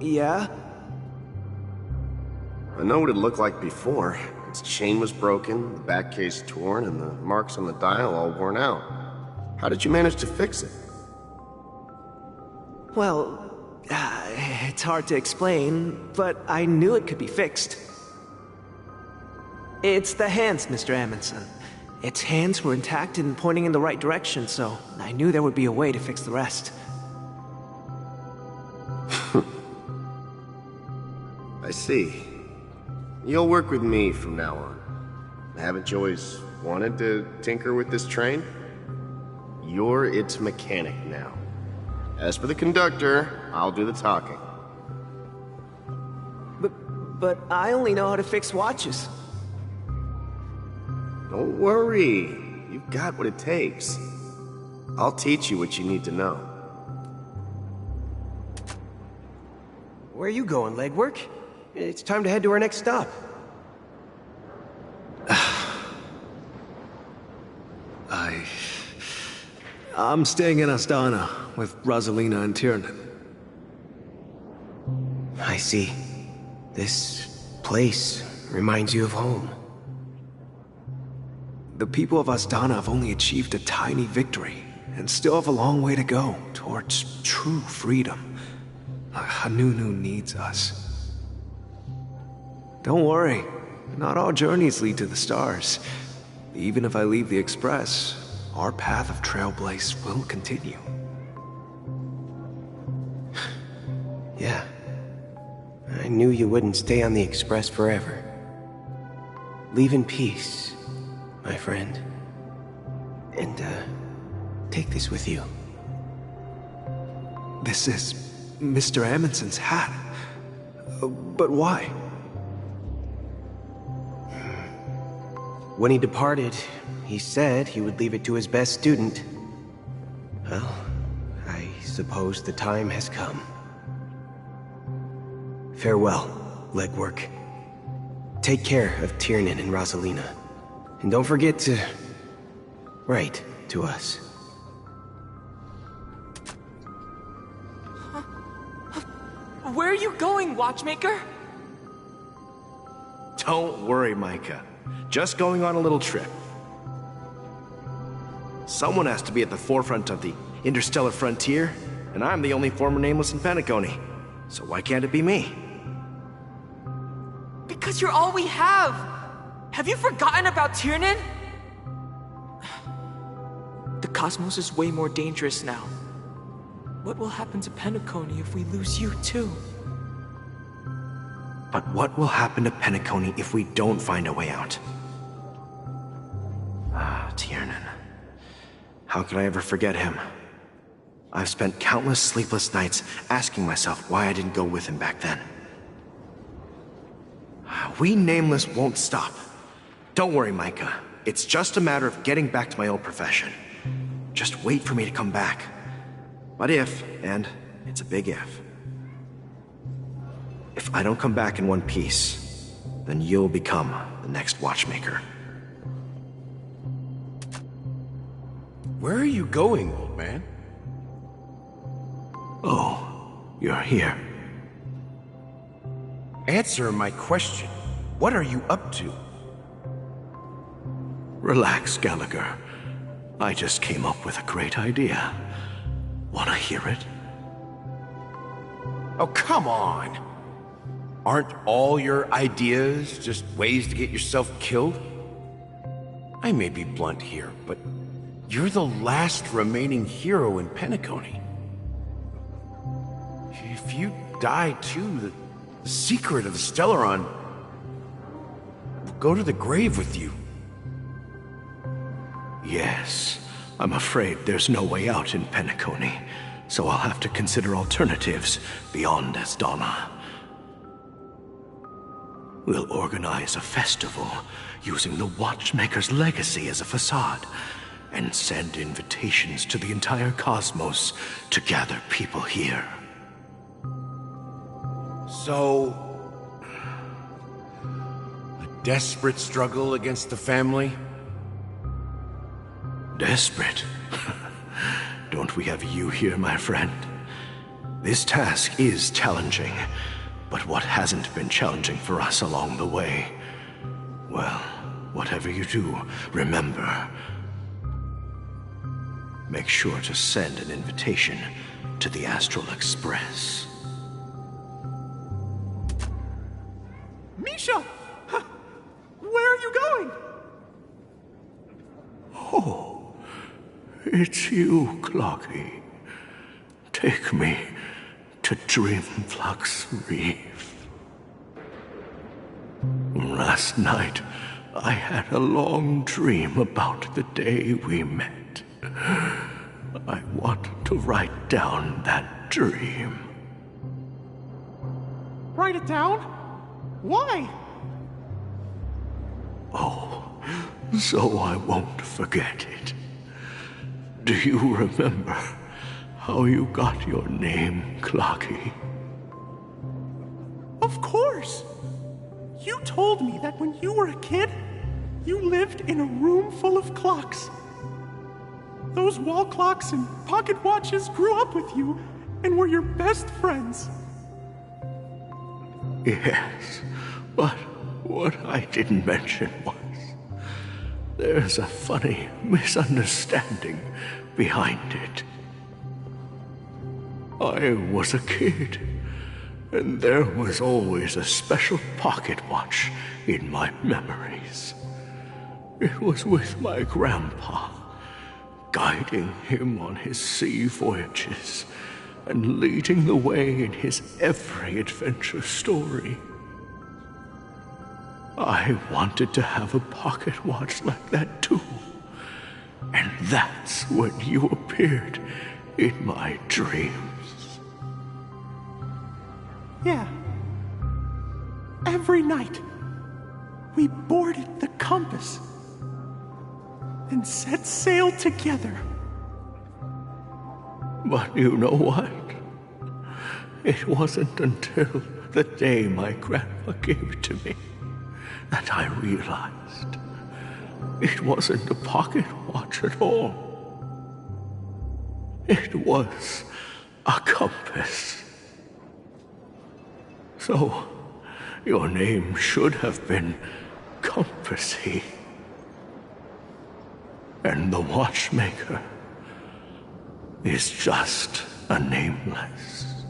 Yeah? I know what it looked like before. Its chain was broken, the back case torn, and the marks on the dial all worn out. How did you manage to fix it? Well, it's hard to explain, but I knew it could be fixed. It's the hands, Mr. Amundsen. Its hands were intact and pointing in the right direction, so I knew there would be a way to fix the rest. I see. You'll work with me from now on. Haven't you always wanted to tinker with this train? You're its mechanic now. As for the conductor, I'll do the talking. But I only know how to fix watches. Don't worry. You've got what it takes. I'll teach you what you need to know. Where are you going, legwork? It's time to head to our next stop. I'm staying in Astana with Rosalina and Tiernan. I see. This place reminds you of home. The people of Astana have only achieved a tiny victory, and still have a long way to go towards true freedom. Hanunu needs us. Don't worry, not all journeys lead to the stars. Even if I leave the Express, our path of Trailblaze will continue. Yeah. I knew you wouldn't stay on the Express forever. Leave in peace, my friend. And, take this with you. This is Mr. Amundsen's hat. But why? When he departed, he said he would leave it to his best student. Well, I suppose the time has come. Farewell, legwork. Take care of Tiernan and Rosalina. And don't forget to write to us. Where are you going, Watchmaker? Don't worry, Micah. Just going on a little trip. Someone has to be at the forefront of the interstellar frontier, and I'm the only former Nameless in Penacony. So why can't it be me? Because you're all we have! Have you forgotten about Tiernan? The cosmos is way more dangerous now. What will happen to Penacony if we lose you too? But what will happen to Penacony if we don't find a way out? Tiernan. How could I ever forget him? I've spent countless sleepless nights asking myself why I didn't go with him back then. We Nameless won't stop. Don't worry, Micah. It's just a matter of getting back to my old profession. Just wait for me to come back. But if, and it's a big if I don't come back in one piece, then you'll become the next Watchmaker. Where are you going, old man? Oh, you're here. Answer my question. What are you up to? Relax, Gallagher. I just came up with a great idea. Wanna hear it? Oh, come on! Aren't all your ideas just ways to get yourself killed? I may be blunt here, but you're the last remaining hero in Penacony. If you die too, the secret of the Stellaron will go to the grave with you. Yes, I'm afraid there's no way out in Penacony, so I'll have to consider alternatives beyond Astana. We'll organize a festival using the Watchmaker's legacy as a facade, and send invitations to the entire cosmos to gather people here. So, a desperate struggle against the family? Desperate? Don't we have you here, my friend? This task is challenging, but what hasn't been challenging for us along the way? Well, whatever you do, remember, make sure to send an invitation to the Astral Express. Misha! Where are you going? Oh, it's you, Clocky. Take me to Dreamflux Reef. Last night, I had a long dream about the day we met. I want to write down that dream. Write it down? Why? Oh, so I won't forget it. Do you remember how you got your name, Clocky? Of course! You told me that when you were a kid, you lived in a room full of clocks. Those wall clocks and pocket watches grew up with you and were your best friends. Yes, but what I didn't mention was there's a funny misunderstanding behind it. I was a kid, and there was always a special pocket watch in my memories. It was with my grandpa, guiding him on his sea voyages and leading the way in his every adventure story. I wanted to have a pocket watch like that too. And that's when you appeared in my dreams. Yeah. Every night, we boarded the compass and set sail together. But you know what? It wasn't until the day my grandpa gave it to me that I realized it wasn't a pocket watch at all. It was a compass. So, your name should have been Compassy. And the watchmaker is just a nameless.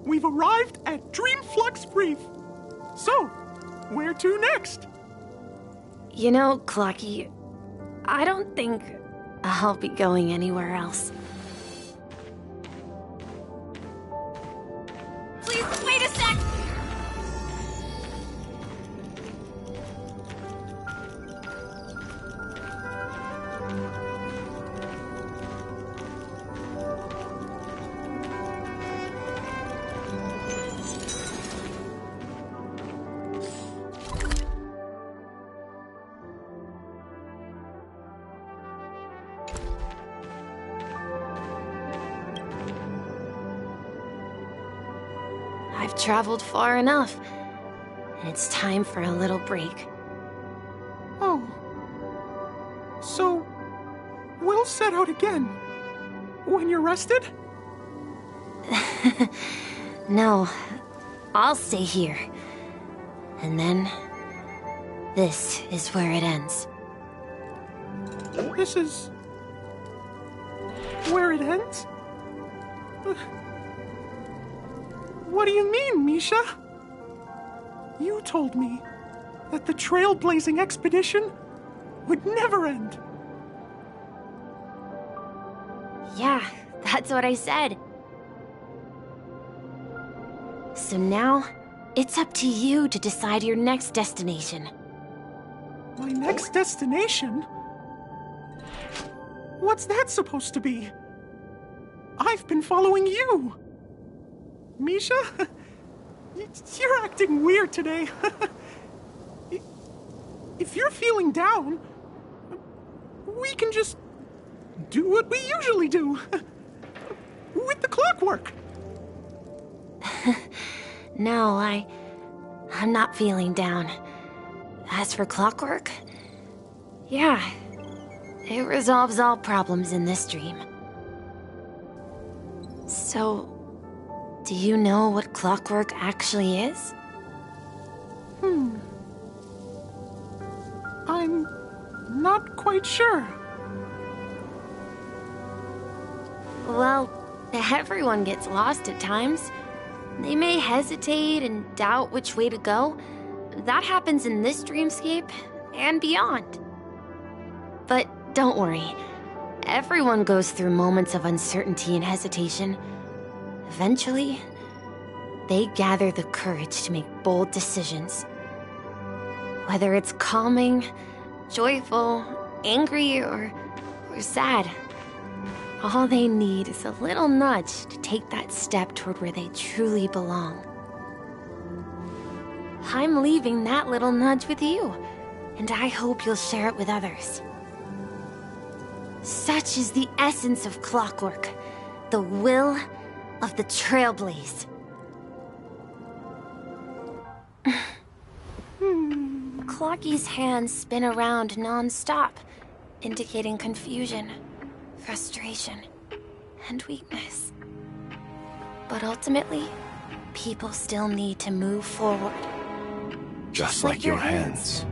We've arrived at Dreamflux Reef. So, where to next? You know, Clocky, I don't think I'll be going anywhere else. Please, wait a sec! I've traveled far enough, and it's time for a little break. Oh. So, we'll set out again when you're rested? No, I'll stay here. And then, this is where it ends. This is where it ends? What do you mean, Misha? You told me that the trailblazing expedition would never end. Yeah, that's what I said. So now, it's up to you to decide your next destination. My next destination? What's that supposed to be? I've been following you. Misha? You're acting weird today. If you're feeling down, we can just do what we usually do. With the clockwork. No, I'm not feeling down. As for clockwork, yeah, it resolves all problems in this dream. So, do you know what clockwork actually is? I'm not quite sure. Well, everyone gets lost at times. They may hesitate and doubt which way to go. That happens in this dreamscape and beyond. But don't worry. Everyone goes through moments of uncertainty and hesitation. eventually, they gather the courage to make bold decisions. Whether it's calming, joyful, angry, or sad, all they need is a little nudge to take that step toward where they truly belong. I'm leaving that little nudge with you, and I hope you'll share it with others. Such is the essence of clockwork, the will of the Trailblaze. Clocky's hands spin around non-stop, indicating confusion, frustration, and weakness. But ultimately, people still need to move forward. Just like your hands,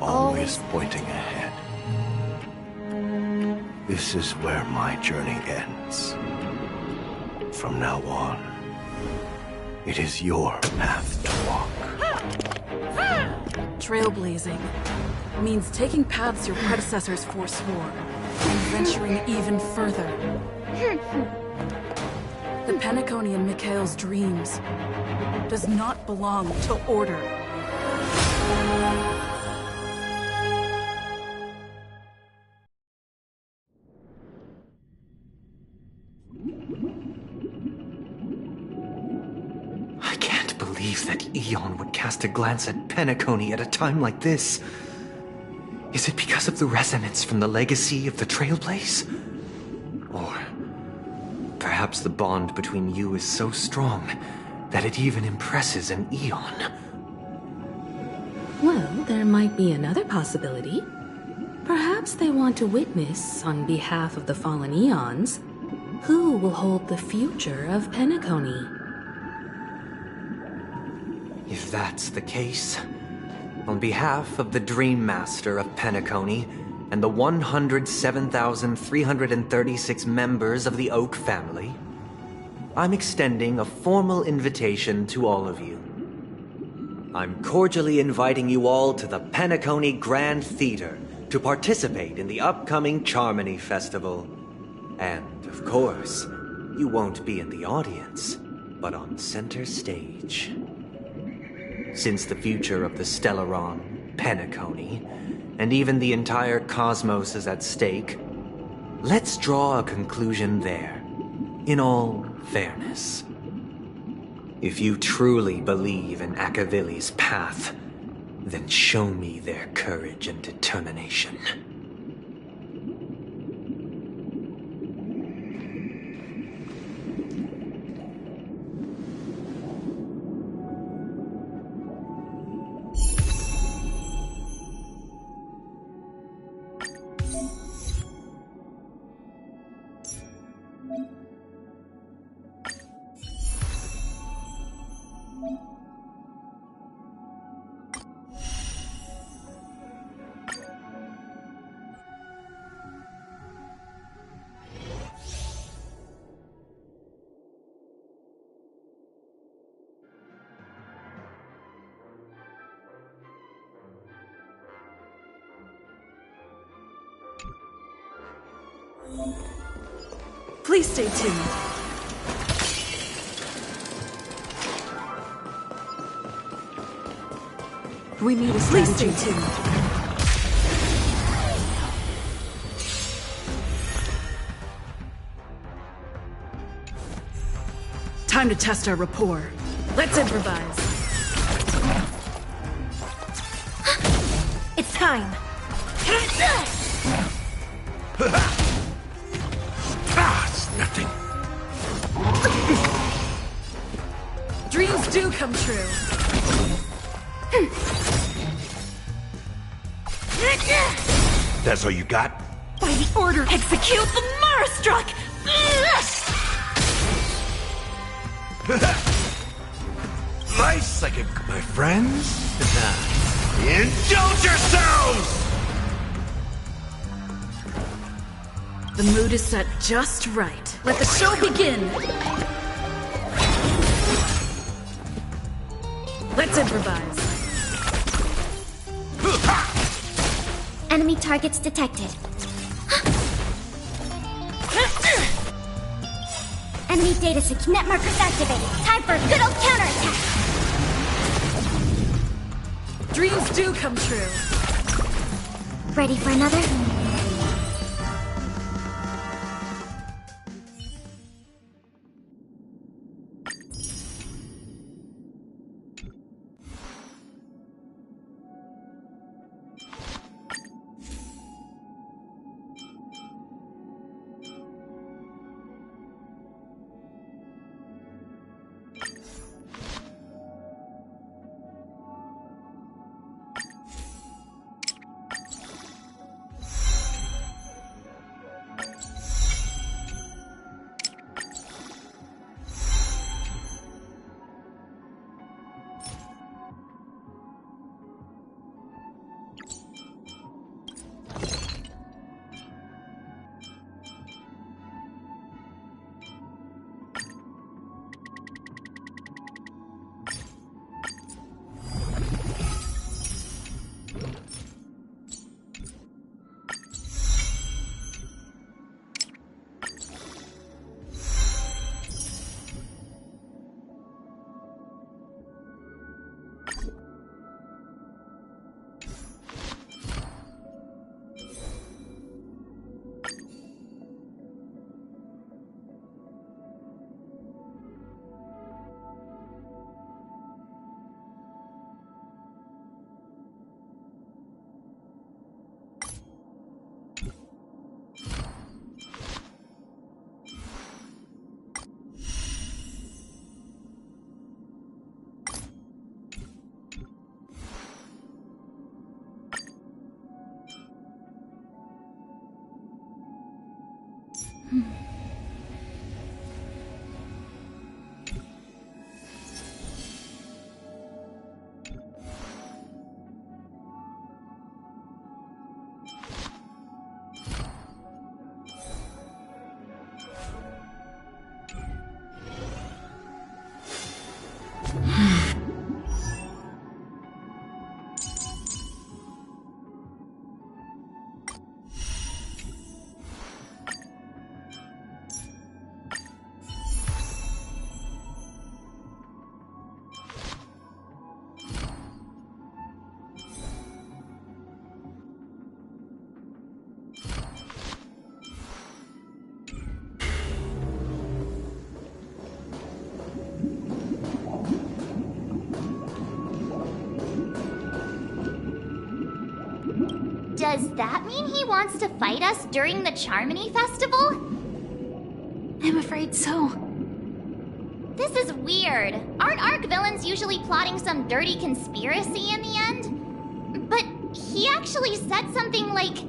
always pointing ahead. This is where my journey ends. From now on, it is your path to walk. Trailblazing means taking paths your predecessors forswore and venturing even further. The Penacony in Mikhail's dreams does not belong to order. I can't believe that Eon would cast a glance at Penacony at a time like this. Is it because of the resonance from the legacy of the Trailblaze? Or perhaps the bond between you is so strong that it even impresses an Eon? Well, there might be another possibility. Perhaps they want to witness, on behalf of the fallen Eons, who will hold the future of Penacony. If that's the case, on behalf of the Dream Master of Penacony and the 107,336 members of the Oak family, I'm extending a formal invitation to all of you. I'm cordially inviting you all to the Penacony Grand Theater to participate in the upcoming Charmony Festival. And, of course, you won't be in the audience, but on center stage. Since the future of the Stellaron, Penacony, and even the entire cosmos is at stake, let's draw a conclusion there, in all fairness. If you truly believe in Akavili's path, then show me their courage and determination. Please stay tuned. We need a strategy. Please stay tuned. Time to test our rapport. Let's improvise. It's time. It's nothing. Dreams do come true. That's all you got? By the order, execute the Marastruck! Nice, my friends. Indulge yourselves! The mood is set just right. Let the show begin! Let's improvise. Enemy targets detected. Enemy data sync net markers activated. Time for a good old counterattack. Dreams do come true. Ready for another? Does that mean he wants to fight us during the Charmony Festival? I'm afraid so. This is weird. Aren't Arc villains usually plotting some dirty conspiracy in the end? But he actually said something like,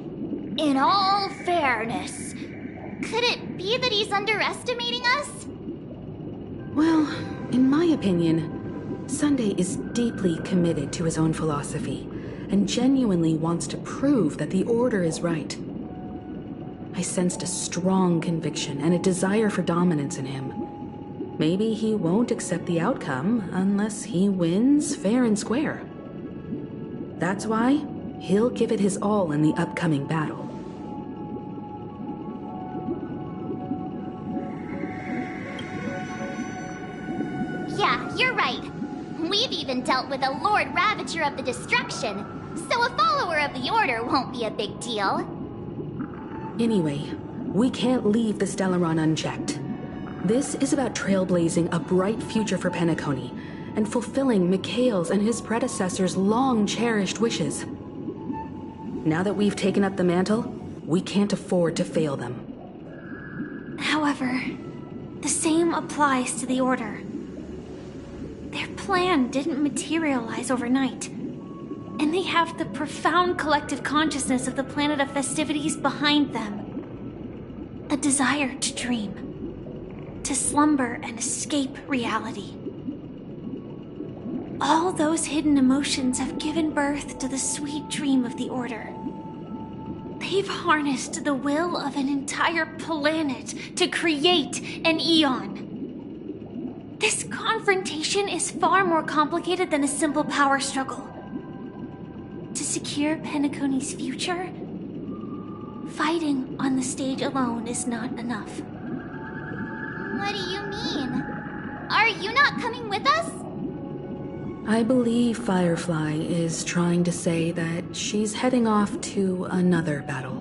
"In all fairness." Could it be that he's underestimating us? Well, in my opinion, Sunday is deeply committed to his own philosophy and genuinely wants to prove that the Order is right. I sensed a strong conviction and a desire for dominance in him. Maybe he won't accept the outcome unless he wins fair and square. That's why he'll give it his all in the upcoming battle. Yeah, you're right. We've even dealt with a Lord Ravager of the Destruction, so a follower of the Order won't be a big deal. Anyway, we can't leave the Stellaron unchecked. This is about trailblazing a bright future for Penacony and fulfilling Mikhail's and his predecessors' long-cherished wishes. Now that we've taken up the mantle, we can't afford to fail them. However, the same applies to the Order. Their plan didn't materialize overnight, and they have the profound collective consciousness of the planet of festivities behind them. A desire to dream, to slumber and escape reality. All those hidden emotions have given birth to the sweet dream of the Order. They've harnessed the will of an entire planet to create an Eon. This confrontation is far more complicated than a simple power struggle. To secure Penacony's future, fighting on the stage alone is not enough. What do you mean? Are you not coming with us? I believe Firefly is trying to say that she's heading off to another battle.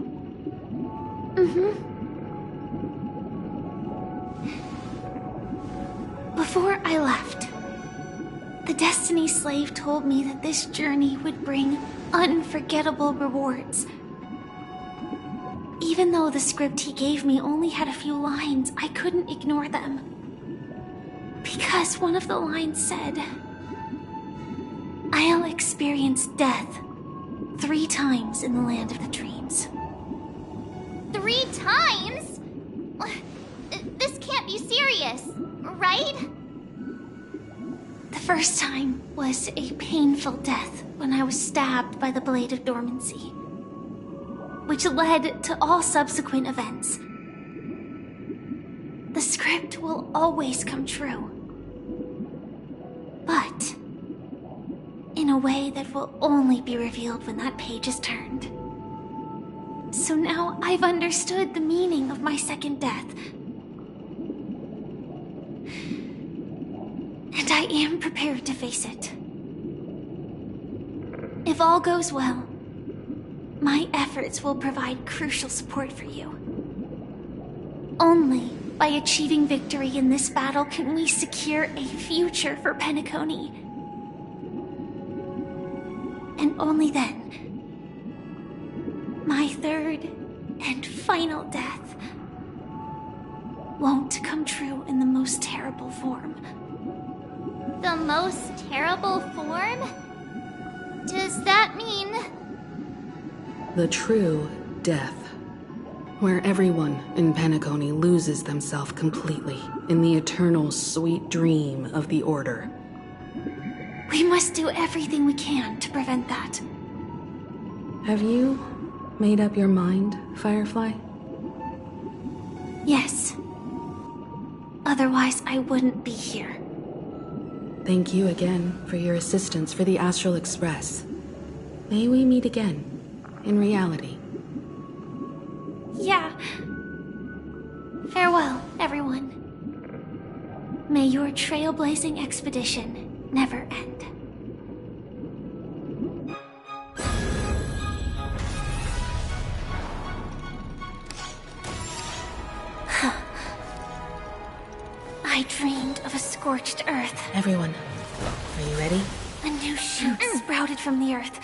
Before I left, the Destiny Slave told me that this journey would bring unforgettable rewards. Even though the script he gave me only had a few lines, I couldn't ignore them. Because one of the lines said, "I'll experience death 3 times in the land of the dreams." 3 times? This can't be serious, right? The first time was a painful death when I was stabbed by the Blade of Dormancy, which led to all subsequent events. The script will always come true, but in a way that will only be revealed when that page is turned. So now I've understood the meaning of my second death. And I am prepared to face it. If all goes well, my efforts will provide crucial support for you. Only by achieving victory in this battle can we secure a future for Penacony. And only then, my third and final death won't come true in the most terrible form. The most terrible form? Does that mean... The true death, where everyone in Penacony loses themselves completely in the eternal sweet dream of the Order. We must do everything we can to prevent that. Have you made up your mind, Firefly? Yes. Otherwise, I wouldn't be here. Thank you again for your assistance for the Astral Express. May we meet again, in reality. Yeah. Farewell, everyone. May your trailblazing expedition never end. I dreamed of a scorched earth. Everyone, are you ready? A new shoot sprouted from the earth.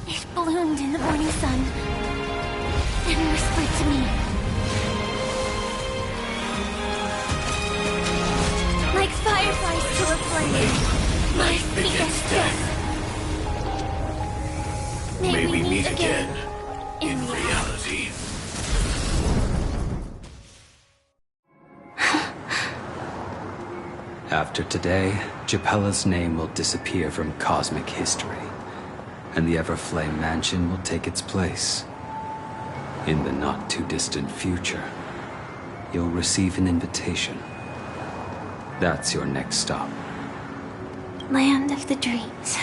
It bloomed in the morning sun and whispered to me. Like fireflies to a flame, my biggest death. May we meet again in reality. After today, Japella's name will disappear from cosmic history, and the Everflame Mansion will take its place. In the not-too-distant future, you'll receive an invitation. That's your next stop. Land of the Dreams.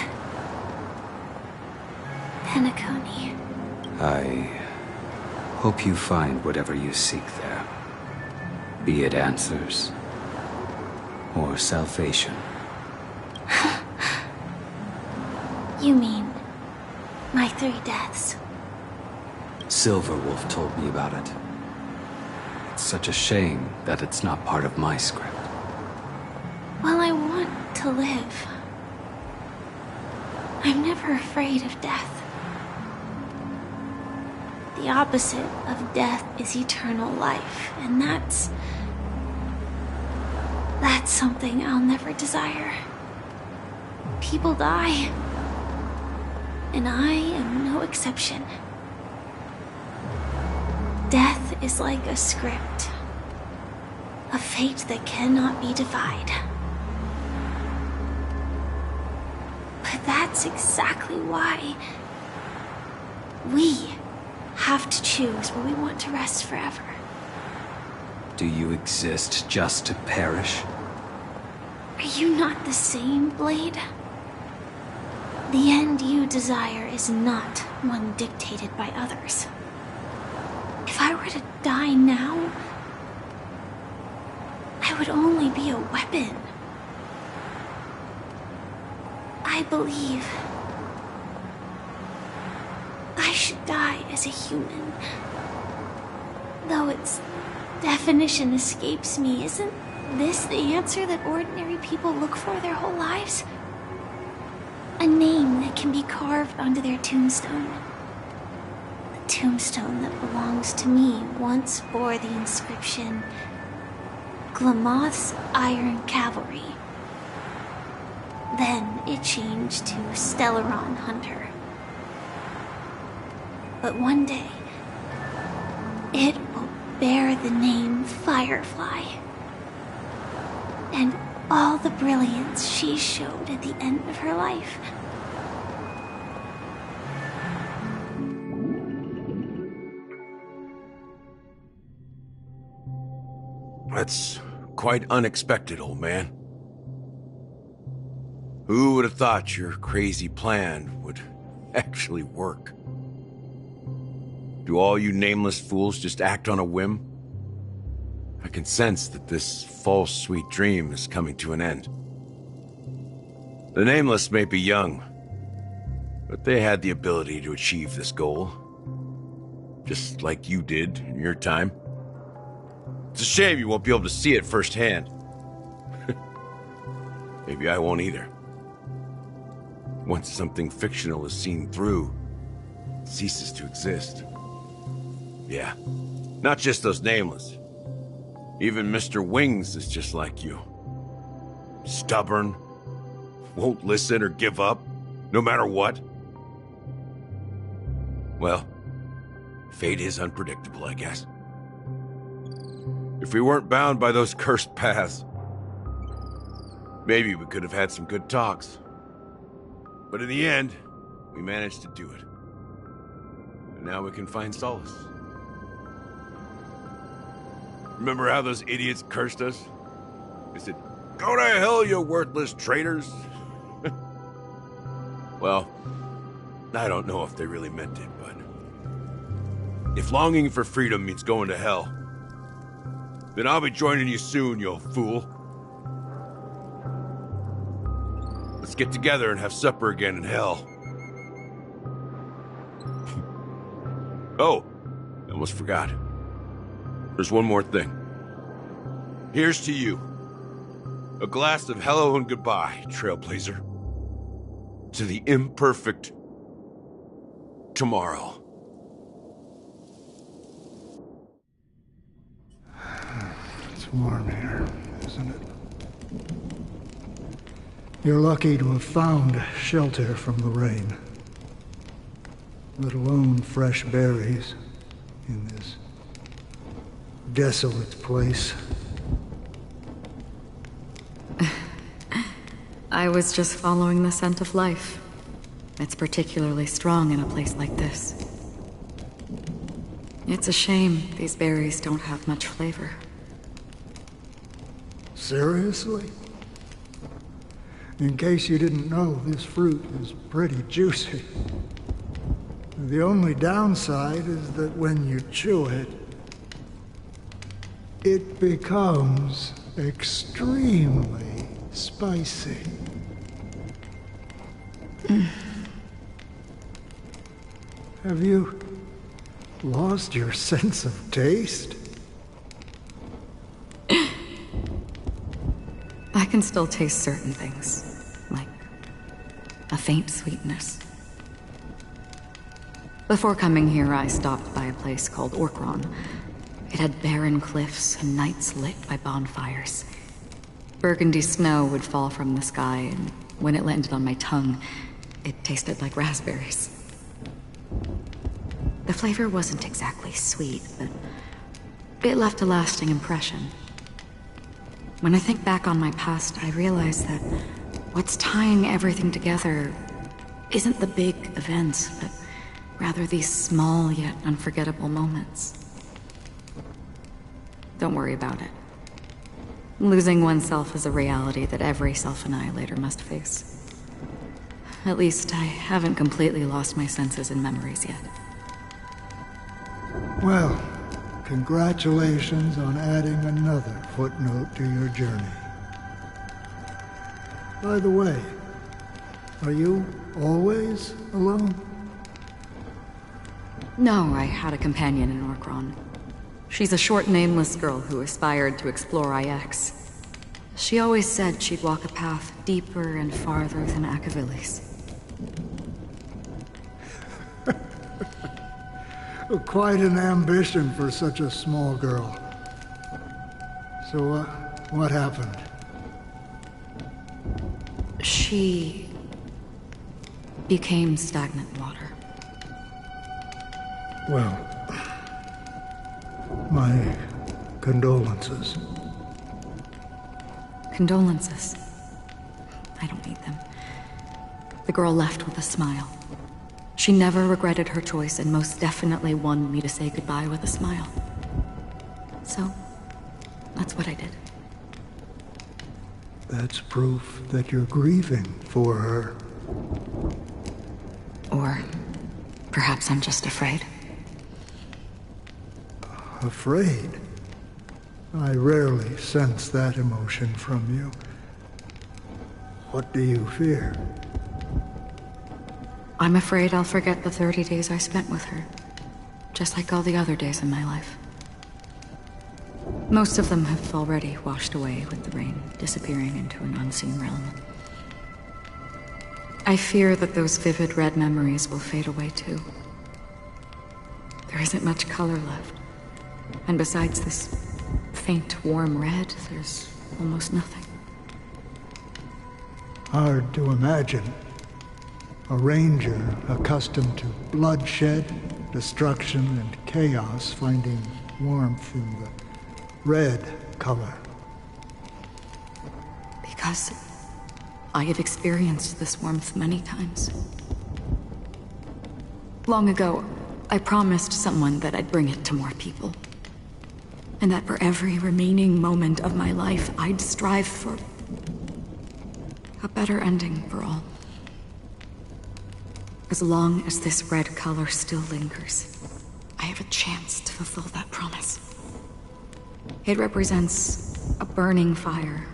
Penacony. I hope you find whatever you seek there. Be it answers or salvation. You mean my 3 deaths? Silverwolf told me about it. It's such a shame that it's not part of my script. Well, I want to live. I'm never afraid of death. The opposite of death is eternal life, and that's something I'll never desire. People die, and I am no exception. Death is like a script, a fate that cannot be defied. But that's exactly why we have to choose where we want to rest forever. Do you exist just to perish? Are you not the same, Blade? The end you desire is not one dictated by others. If I were to die now, would only be a weapon. I believe I should die as a human. Though its definition escapes me, isn't this the answer that ordinary people look for their whole lives? A name that can be carved onto their tombstone. A tombstone that belongs to me once bore the inscription, Glamoth's Iron Cavalry. Then it changed to Stellaron Hunter. But one day, it will bear the name Firefly. And all the brilliance she showed at the end of her life. That's quite unexpected, old man. Who would have thought your crazy plan would actually work? Do all you nameless fools just act on a whim? I can sense that this false sweet dream is coming to an end. The nameless may be young, but they had the ability to achieve this goal. Just like you did in your time. It's a shame you won't be able to see it firsthand. Maybe I won't either. Once something fictional is seen through, it ceases to exist. Yeah, not just those nameless. Even Mr. Wings is just like you. Stubborn, won't listen or give up, no matter what. Well, fate is unpredictable, I guess. If we weren't bound by those cursed paths, maybe we could have had some good talks. But in the end, we managed to do it. And now we can find solace. Remember how those idiots cursed us? They said, "Go to hell, you worthless traitors!" Well, I don't know if they really meant it, but if longing for freedom means going to hell, then I'll be joining you soon, you fool. Let's get together and have supper again in hell. Oh, I almost forgot. There's one more thing. Here's to you. A glass of hello and goodbye, Trailblazer. To the imperfect tomorrow. It's warm here, isn't it? You're lucky to have found shelter from the rain. Let alone fresh berries in this desolate place. I was just following the scent of life. It's particularly strong in a place like this. It's a shame these berries don't have much flavor. Seriously? In case you didn't know, this fruit is pretty juicy. The only downside is that when you chew it, it becomes extremely spicy. Have you lost your sense of taste? I can still taste certain things, like a faint sweetness. Before coming here, I stopped by a place called Orkron. It had barren cliffs and nights lit by bonfires. Burgundy snow would fall from the sky, and when it landed on my tongue, it tasted like raspberries. The flavor wasn't exactly sweet, but it left a lasting impression. When I think back on my past, I realize that what's tying everything together isn't the big events, but rather these small yet unforgettable moments. Don't worry about it. Losing oneself is a reality that every self-annihilator must face. At least, I haven't completely lost my senses and memories yet. Well, congratulations on adding another footnote to your journey. By the way, are you always alone? No, I had a companion in Orkron. She's a short, nameless girl who aspired to explore IX. She always said she'd walk a path deeper and farther than Akavilis. Quite an ambition for such a small girl. So, what happened? She became stagnant water. Well, my condolences. Condolences. I don't need them. The girl left with a smile. She never regretted her choice and most definitely wanted me to say goodbye with a smile. So, that's what I did. That's proof that you're grieving for her. Or perhaps I'm just afraid. Afraid? I rarely sense that emotion from you. What do you fear? I'm afraid I'll forget the 30 days I spent with her, just like all the other days in my life. Most of them have already washed away with the rain, disappearing into an unseen realm. I fear that those vivid red memories will fade away too. There isn't much color left, and besides this faint, warm red, there's almost nothing. Hard to imagine. A ranger accustomed to bloodshed, destruction, and chaos finding warmth in the red color. Because I have experienced this warmth many times. Long ago, I promised someone that I'd bring it to more people. And that for every remaining moment of my life, I'd strive for a better ending for all. As long as this red color still lingers, I have a chance to fulfill that promise. It represents a burning fire,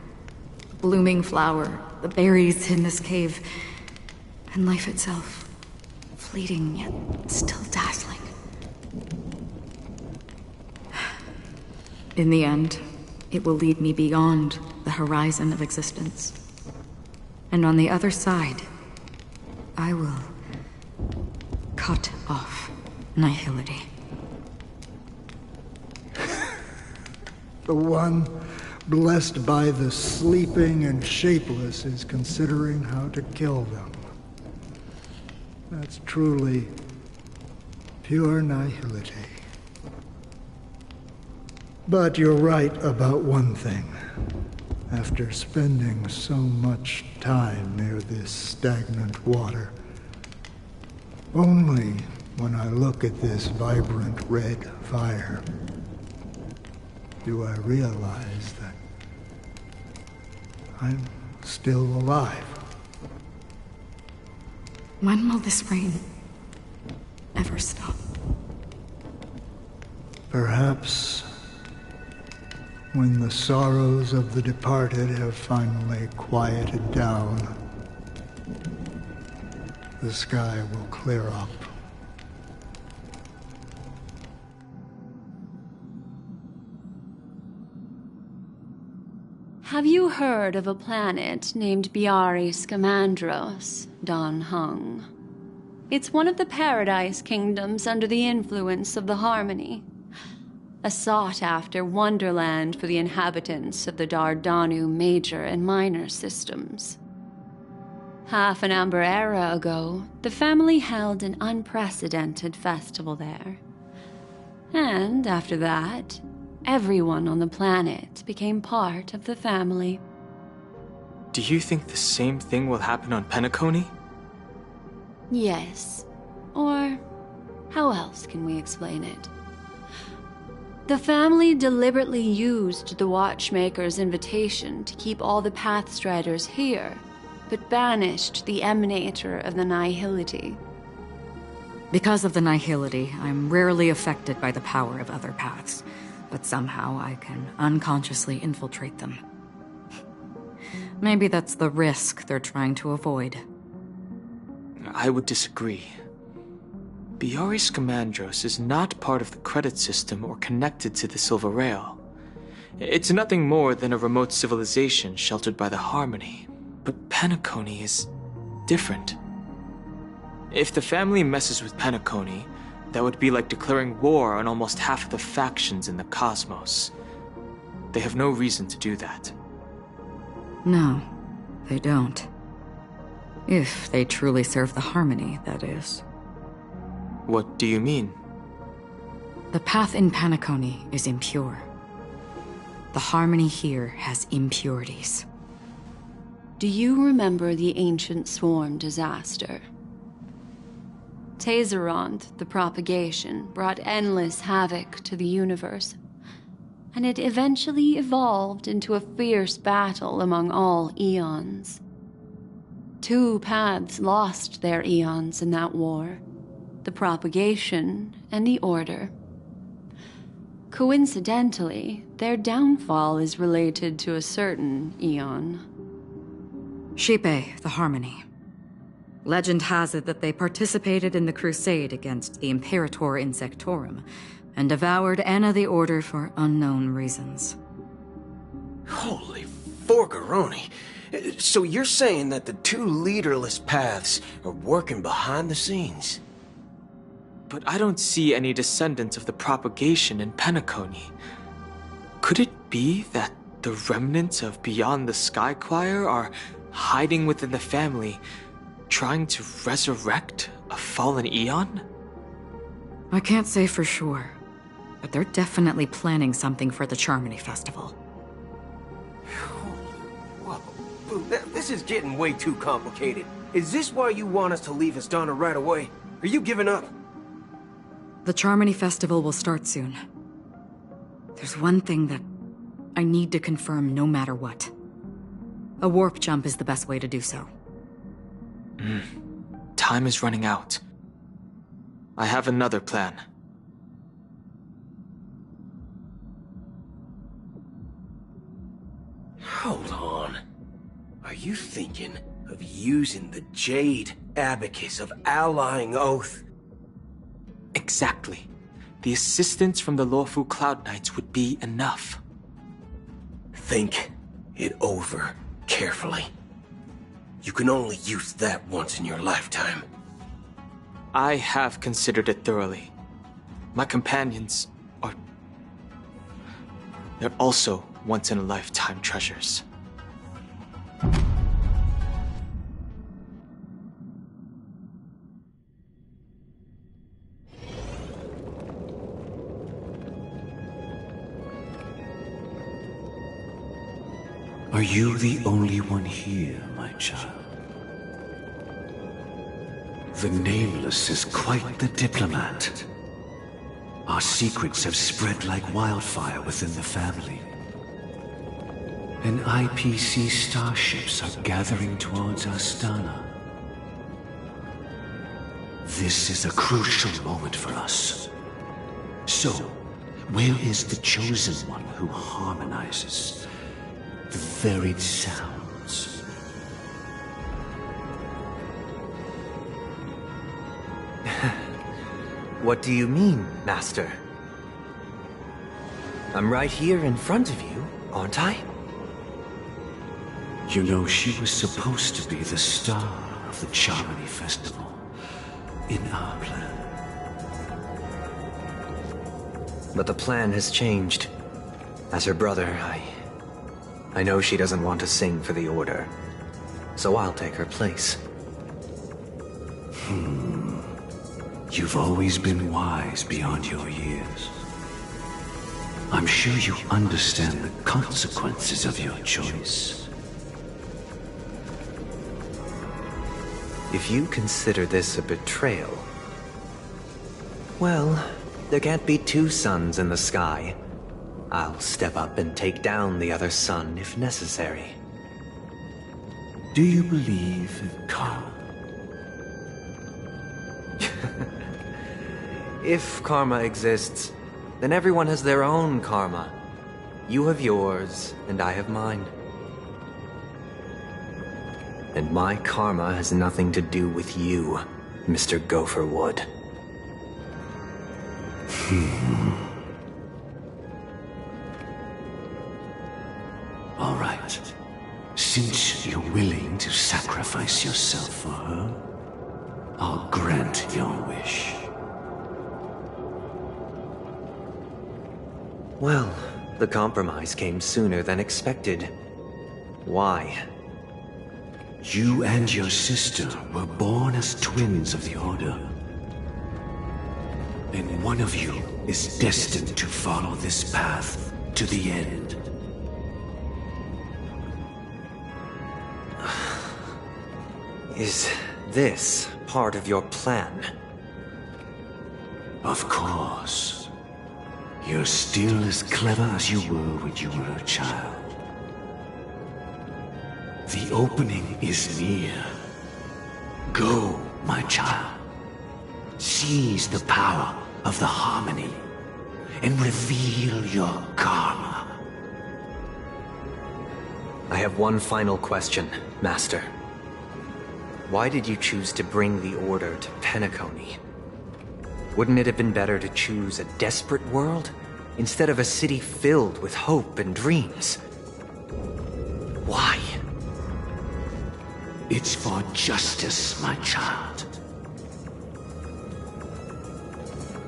a blooming flower, the berries in this cave, and life itself, fleeting yet still dazzling. In the end, it will lead me beyond the horizon of existence. And on the other side, I will cut off nihility. The one blessed by the sleeping and shapeless is considering how to kill them. That's truly pure nihility. But you're right about one thing. After spending so much time near this stagnant water, only when I look at this vibrant red fire do I realize that I'm still alive. When will this rain ever stop? Perhaps when the sorrows of the departed have finally quieted down, the sky will clear up. Have you heard of a planet named Biari Scamandros, Don Hung? It's one of the Paradise Kingdoms under the influence of the Harmony. A sought-after wonderland for the inhabitants of the Dardanu Major and Minor systems. Half an Amber Era ago, the family held an unprecedented festival there. And after that, everyone on the planet became part of the family. Do you think the same thing will happen on Penacony? Yes. Or how else can we explain it? The family deliberately used the Watchmaker's invitation to keep all the Pathstriders here, but banished the Emanator of the Nihility. Because of the nihility, I'm rarely affected by the power of other paths, but somehow I can unconsciously infiltrate them. Maybe that's the risk they're trying to avoid. I would disagree. Biaris Comandros is not part of the credit system or connected to the Silver Rail. It's nothing more than a remote civilization sheltered by the Harmony. But Penacony is different. If the family messes with Penacony, that would be like declaring war on almost half of the factions in the cosmos. They have no reason to do that. No, they don't. If they truly serve the Harmony, that is. What do you mean? The path in Penacony is impure. The Harmony here has impurities. Do you remember the Ancient Swarm disaster? Tazerond, the propagation, brought endless havoc to the universe, and it eventually evolved into a fierce battle among all eons. 2 paths lost their eons in that war, the propagation and the Order. Coincidentally, their downfall is related to a certain eon. Xipe, the Harmony. Legend has it that they participated in the crusade against the Imperator Insectorum and devoured Anna the Order for unknown reasons. Holy forgaroni. So you're saying that the 2 leaderless paths are working behind the scenes? But I don't see any descendants of the propagation in Penacony. Could it be that the remnants of Beyond the Sky Choir are hiding within the family, trying to resurrect a fallen eon? I can't say for sure, but they're definitely planning something for the Charmony Festival. Whoa, this is getting way too complicated. Is this why you want us to leave Astana right away? Are you giving up? The Charmony Festival will start soon. There's one thing that I need to confirm no matter what. A warp jump is the best way to do so. Time is running out. I have another plan. Hold on. Are you thinking of using the Jade Abacus of Allying Oath? Exactly. The assistance from the Lawful Cloud Knights would be enough. Think it over carefully. You can only use that once in your lifetime. I have considered it thoroughly. My companions are... they're also once-in-a-lifetime treasures. Are you the only one here, my child? The Nameless is quite the diplomat. Our secrets have spread like wildfire within the family. And IPC starships are gathering towards Astana. This is a crucial moment for us. So, where is the chosen one who harmonizes the varied sounds? What do you mean, Master? I'm right here in front of you, aren't I? You know, she was supposed to be the star of the Charmony Festival in our plan. But the plan has changed. As her brother, I know she doesn't want to sing for the Order, so I'll take her place. You've always been wise beyond your years. I'm sure you understand the consequences of your choice. If you consider this a betrayal, well, there can't be 2 suns in the sky. I'll step up and take down the other sun if necessary. Do you believe in karma? If karma exists, then everyone has their own karma. You have yours, and I have mine. And my karma has nothing to do with you, Mr. Gopherwood. All right. Since you're willing to sacrifice yourself for her, I'll grant your wish. Well, the compromise came sooner than expected. Why? You and your sister were born as twins of the Order. And one of you is destined to follow this path to the end. Is this part of your plan? Of course. You're still as clever as you were when you were a child. The opening is near. Go, my child. Seize the power of the harmony and reveal your karma. I have one final question, Master. Why did you choose to bring the Order to Penacony? Wouldn't it have been better to choose a desperate world instead of a city filled with hope and dreams? Why? It's for justice, my child.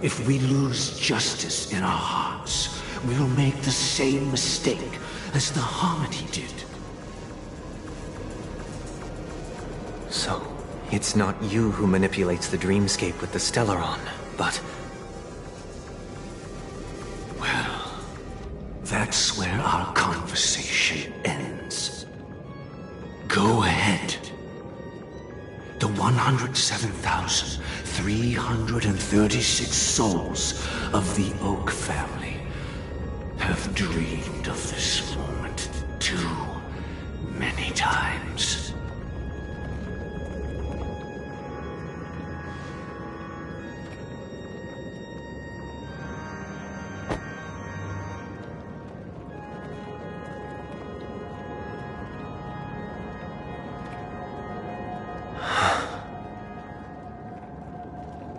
If we lose justice in our hearts, we'll make the same mistake as the Harmony did. So, it's not you who manipulates the dreamscape with the Stellaron, but... Well, that's where our conversation ends. Go ahead. The 107,336 souls of the Oak family have dreamed of this moment too many times.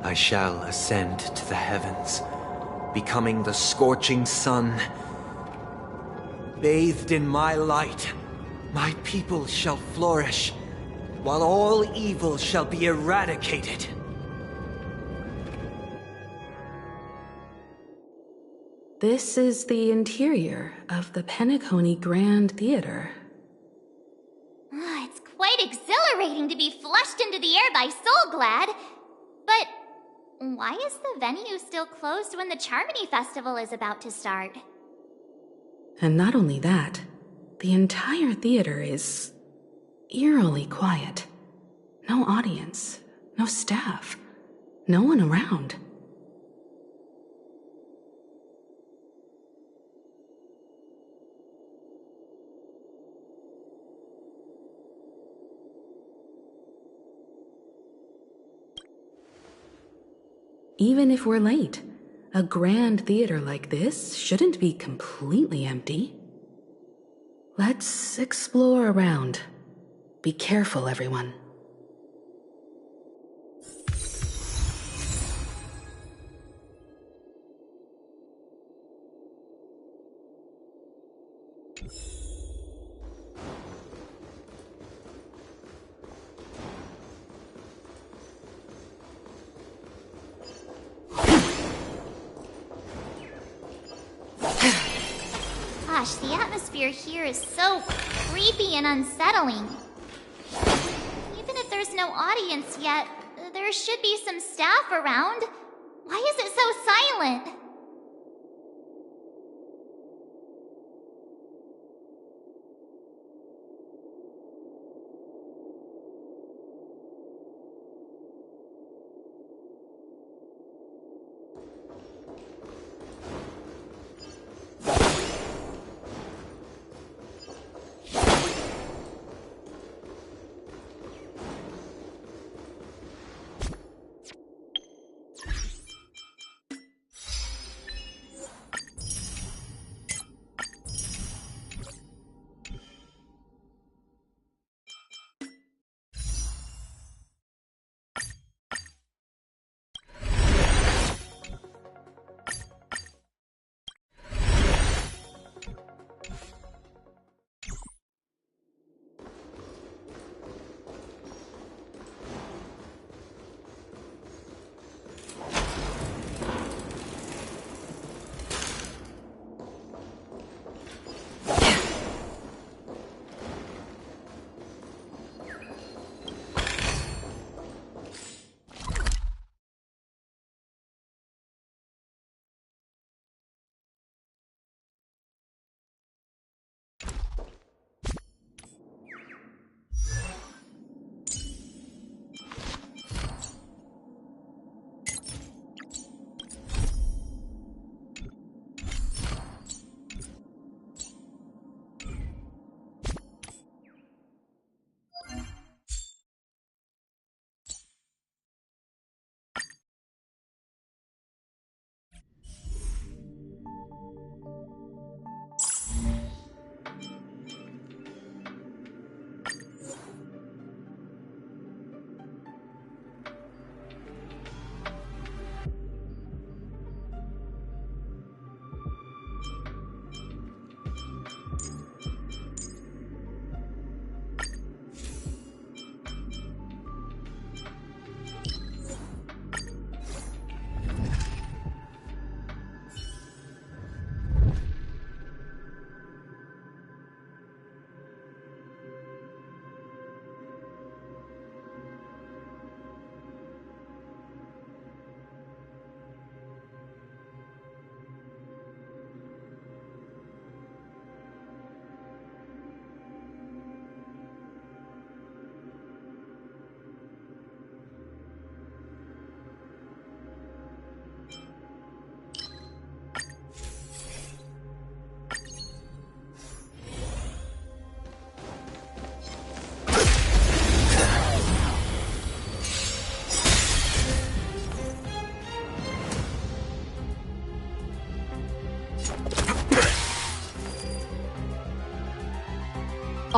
I shall ascend to the heavens, becoming the scorching sun. Bathed in my light, my people shall flourish, while all evil shall be eradicated. This is the interior of the Penacony Grand Theater. It's quite exhilarating to be flushed into the air by Soulglad. But why is the venue still closed when the Charmony Festival is about to start? And not only that, the entire theater is eerily quiet. No audience, no staff, no one around. Even if we're late, a grand theater like this shouldn't be completely empty. Let's explore around. Be careful, everyone. Gosh, the atmosphere here is so creepy and unsettling. Even if there's no audience yet, there should be some staff around. Why is it so silent?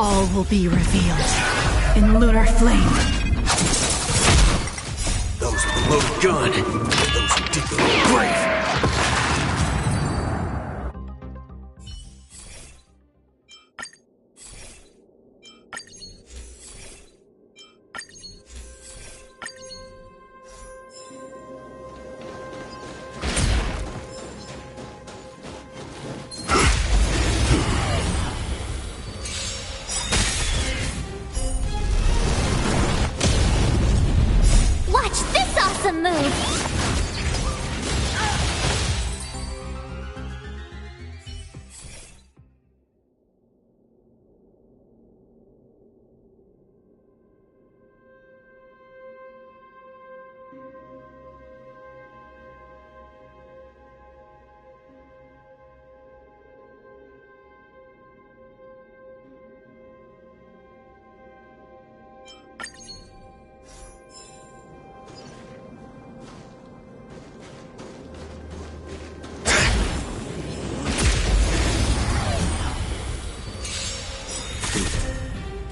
All will be revealed in lunar flame. Those with the loaded gun. Those who dig the grave. Watch this awesome move!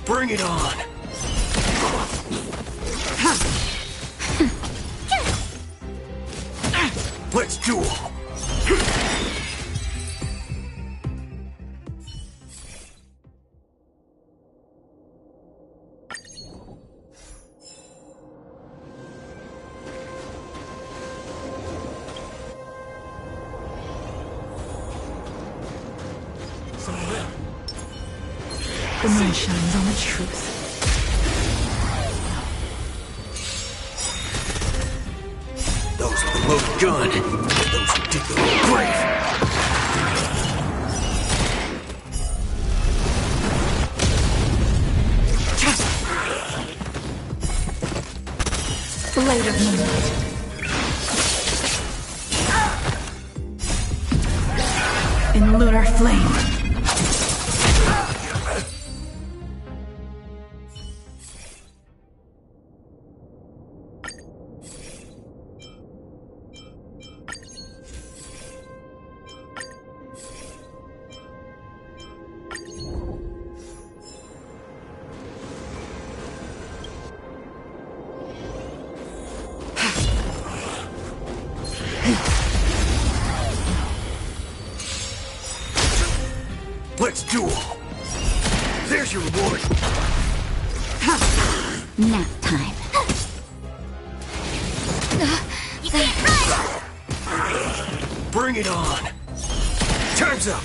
Bring it on! Let's duel! The moon shines on the truth. Those with the loaded gun. Those who dig the grave. Blade of moonlight. In lunar flame. Let's duel! There's your reward! Nap time. You can't run! Bring it on! Time's up!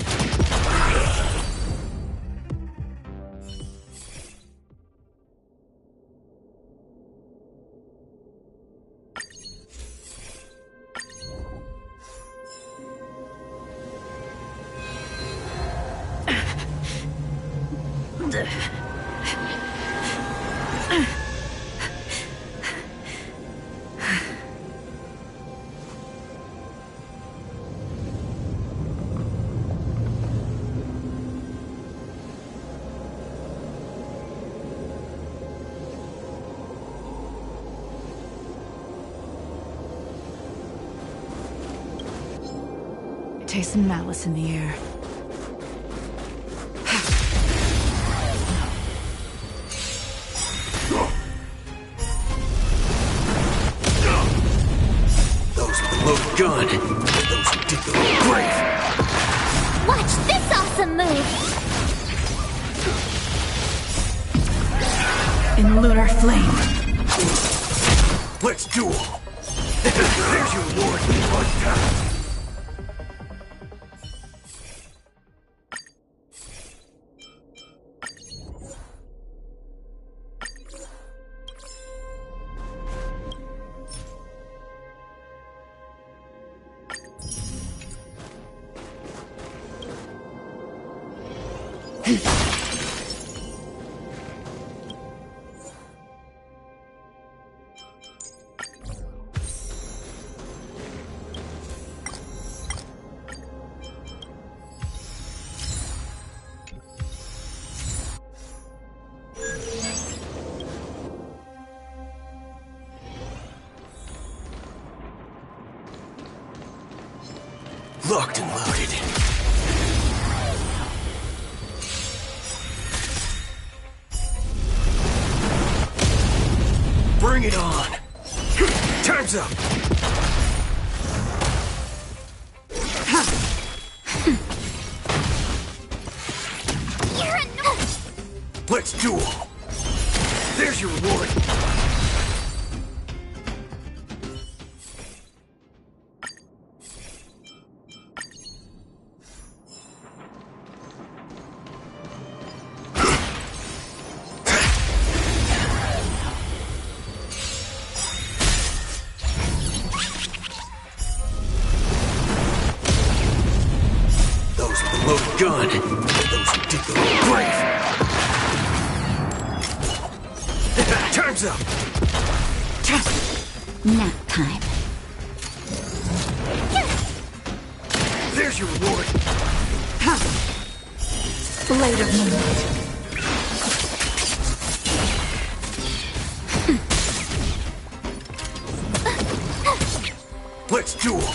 Taste some malice in the air. Those with the loaded gun. Those who dig the grave. Watch this awesome move! In lunar flame. Let's duel! There's your reward! Locked and loaded. Bring it on! Time's up! You're annoying! Let's duel! There's your reward! Loaded gun. Those who dig the grave. Time's up. Nap time. There's your reward. Blade of moonlight. Let's duel.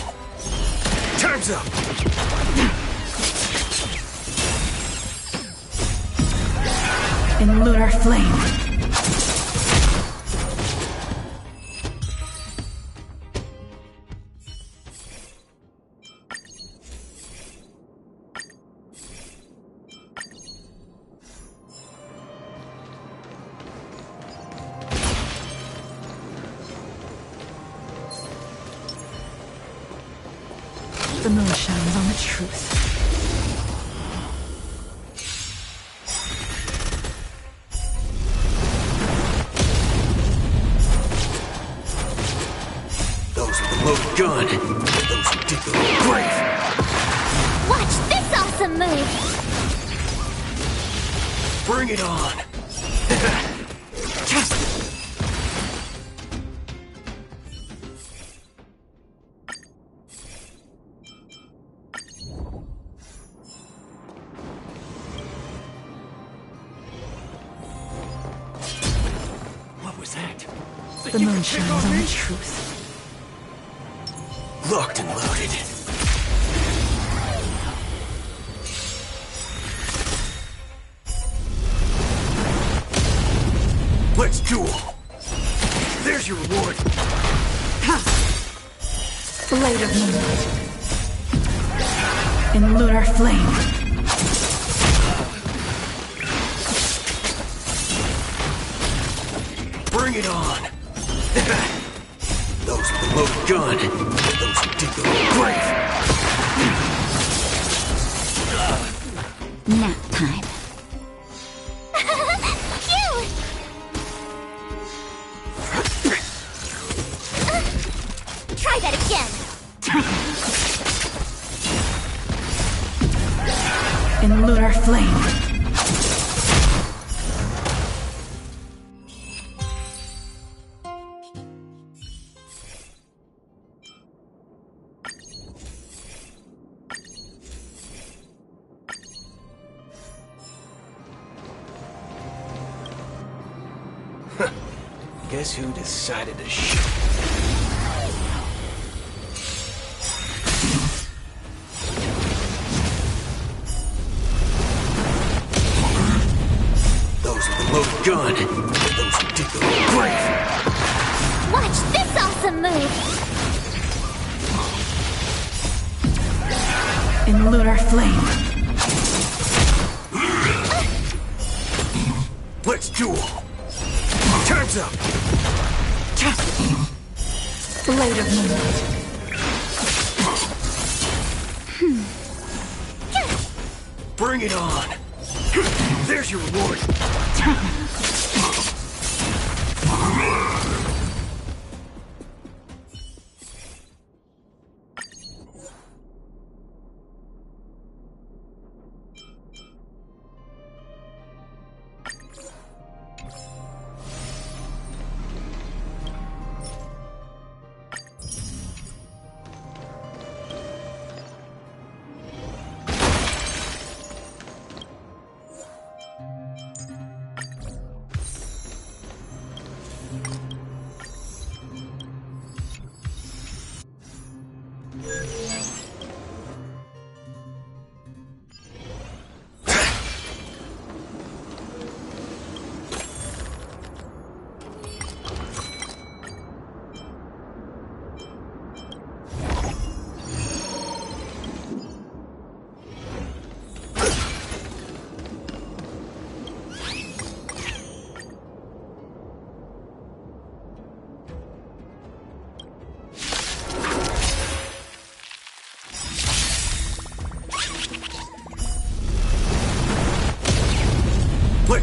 Time's up. In lunar flame. The moon shines on the truth. Loaded gun. Those who dig the grave. Watch this awesome move! Bring it on. What was that? The moon shines on the truth. Locked and loaded. Let's duel. There's your reward. Blade of moonlight. In lunar flame. Bring it on. Those with the loaded gun. Those who dig the grave. Nap time. Cute! Try that again. In lunar flame. Guess who decided to shoot? Those with the loaded gun. Those who dig the grave. Watch this awesome move! In lunar flame. Let's duel. Time's up. Blade of moonlight. Bring it on. There's your reward.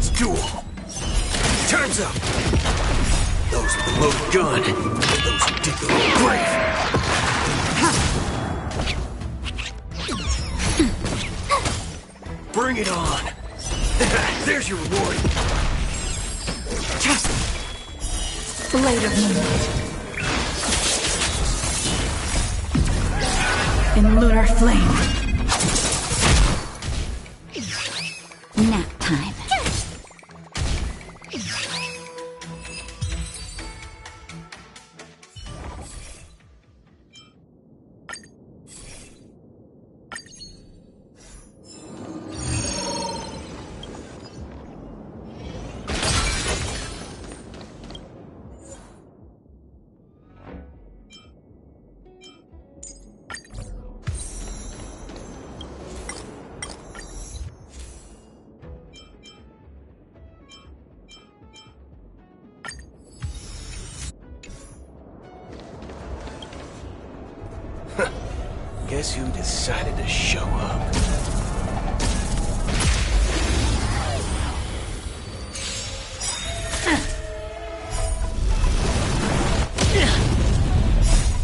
Let's duel! Time's up! Those with the loaded gun, those who dig their own grave! Bring it on! There's your reward! Blade of Moonlight. In lunar flame. Nap time. Guess who decided to show up?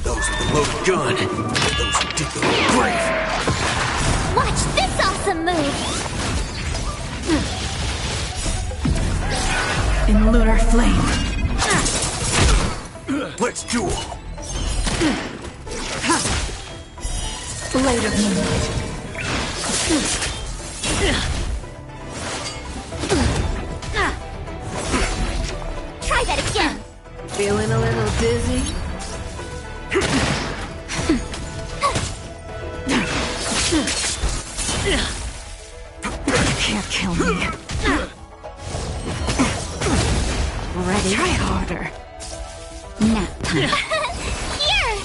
Those with the loaded gun, those who dig their own grave! Watch this awesome move! In lunar flame. Let's duel! Blade of Moonlight. Try that again! Feeling a little dizzy? You can't kill me. Ready? Try harder. Nap time. Here!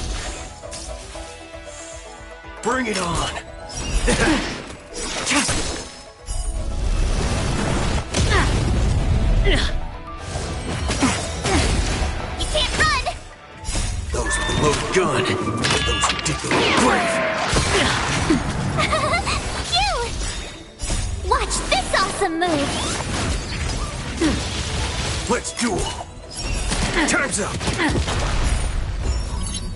Bring it on! You can't run! Those with the loaded gun, those who dig their own grave! You! Watch this awesome move! Let's duel! Time's up!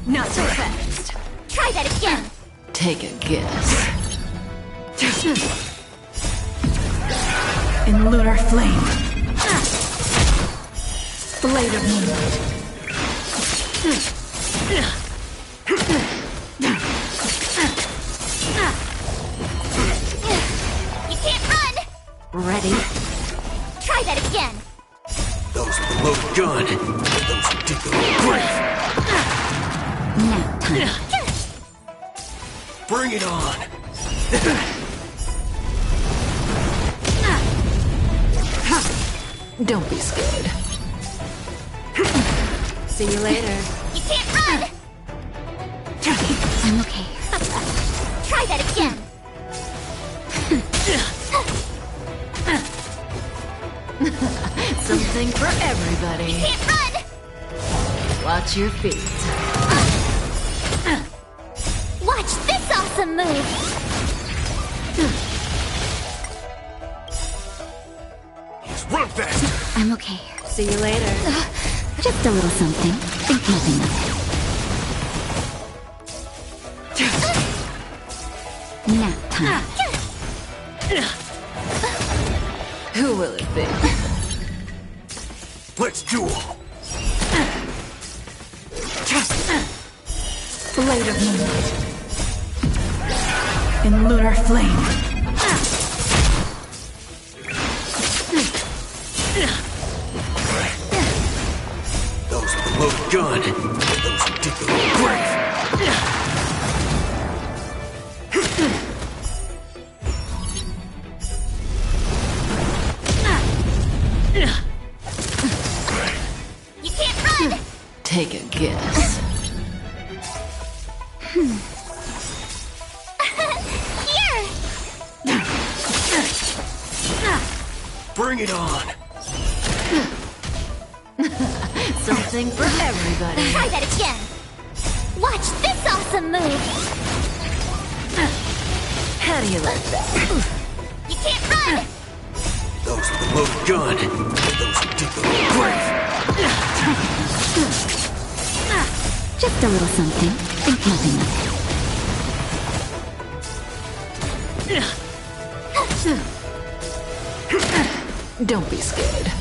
Not so fast. Try that again! Take a guess. In lunar flame. Blade of Moonlight. You can't run! Ready? Try that again! Those with the loaded gun, those who dig their own grave! Nap time. Bring it on! Don't be scared. See you later. You can't run! I'm okay. Try that again! Something for everybody. You can't run! Watch your feet. Watch this awesome move! Just run faster! I'm okay. See you later. Just a little something. Think nothing of it. Nap time. Who will it be? Let's duel! Blade of Moonlight. In lunar flame. Those with the loaded gun, those who dig their own grave! You can't run! Take a guess. Here! Bring it on! Something for everybody. Try that again! Watch this awesome move! How do you like that? You can't run! Those with a loaded gun. Those who dig the grave. Just a little something. Think nothing of it. Don't be scared.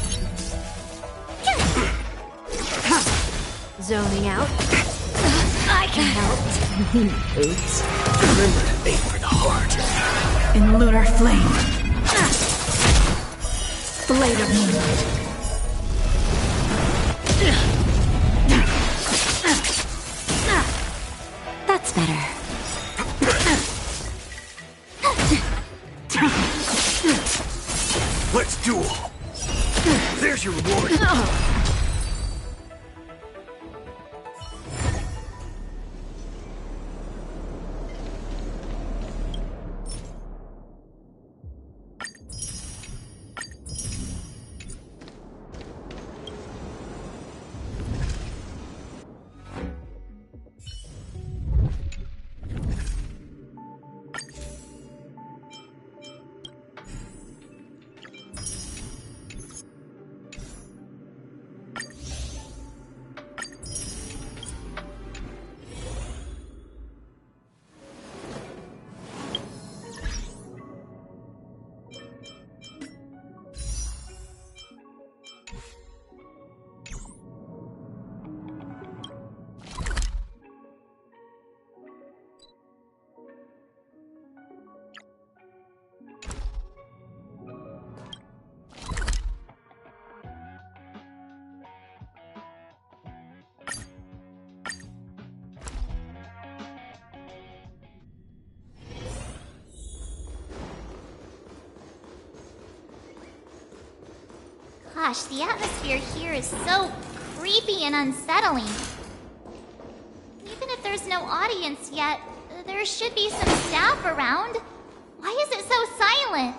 Zoning out? I can help. Oops. Remember to aim for the heart. In lunar flame. Blade of moonlight. That's better. Let's duel. There's your reward. Gosh, the atmosphere here is so creepy and unsettling. Even if there's no audience yet, there should be some staff around. Why is it so silent?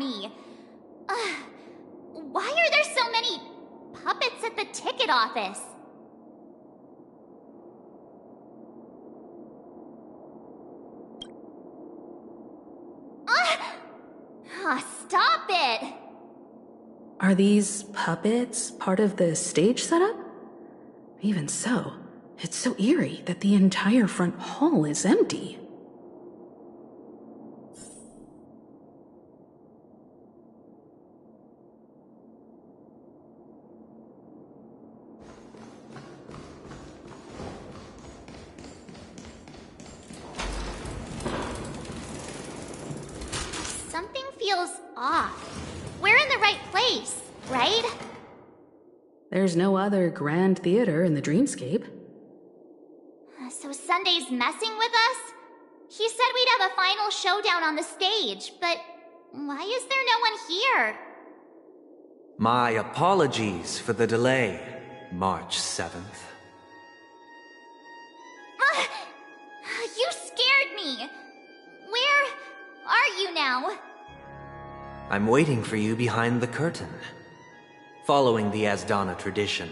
me. Why are there so many puppets at the ticket office? Stop it! Are these puppets part of the stage setup? Even so, it's so eerie that the entire front hall is empty. Something feels off. We're in the right place, right? There's no other grand theater in the dreamscape. So Sunday's messing with us? He said we'd have a final showdown on the stage, but why is there no one here? My apologies for the delay, March 7th. You scared me! Where are you now? I'm waiting for you behind the curtain. Following the Asdana tradition,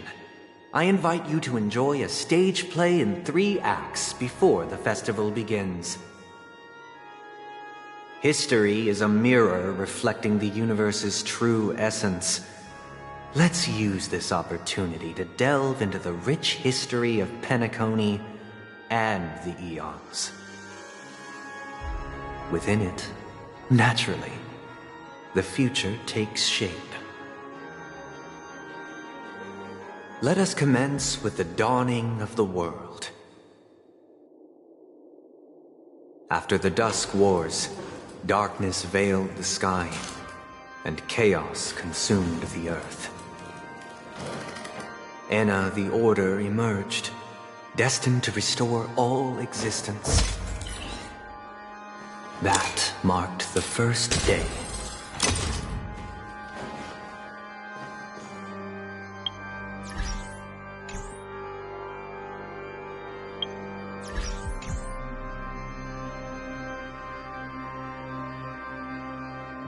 I invite you to enjoy a stage play in 3 acts before the festival begins. History is a mirror reflecting the universe's true essence. Let's use this opportunity to delve into the rich history of Penacony and the eons. Within it, naturally, the future takes shape. Let us commence with the dawning of the world. After the Dusk Wars, darkness veiled the sky, and chaos consumed the earth. Enna the Order emerged, destined to restore all existence. That marked the first day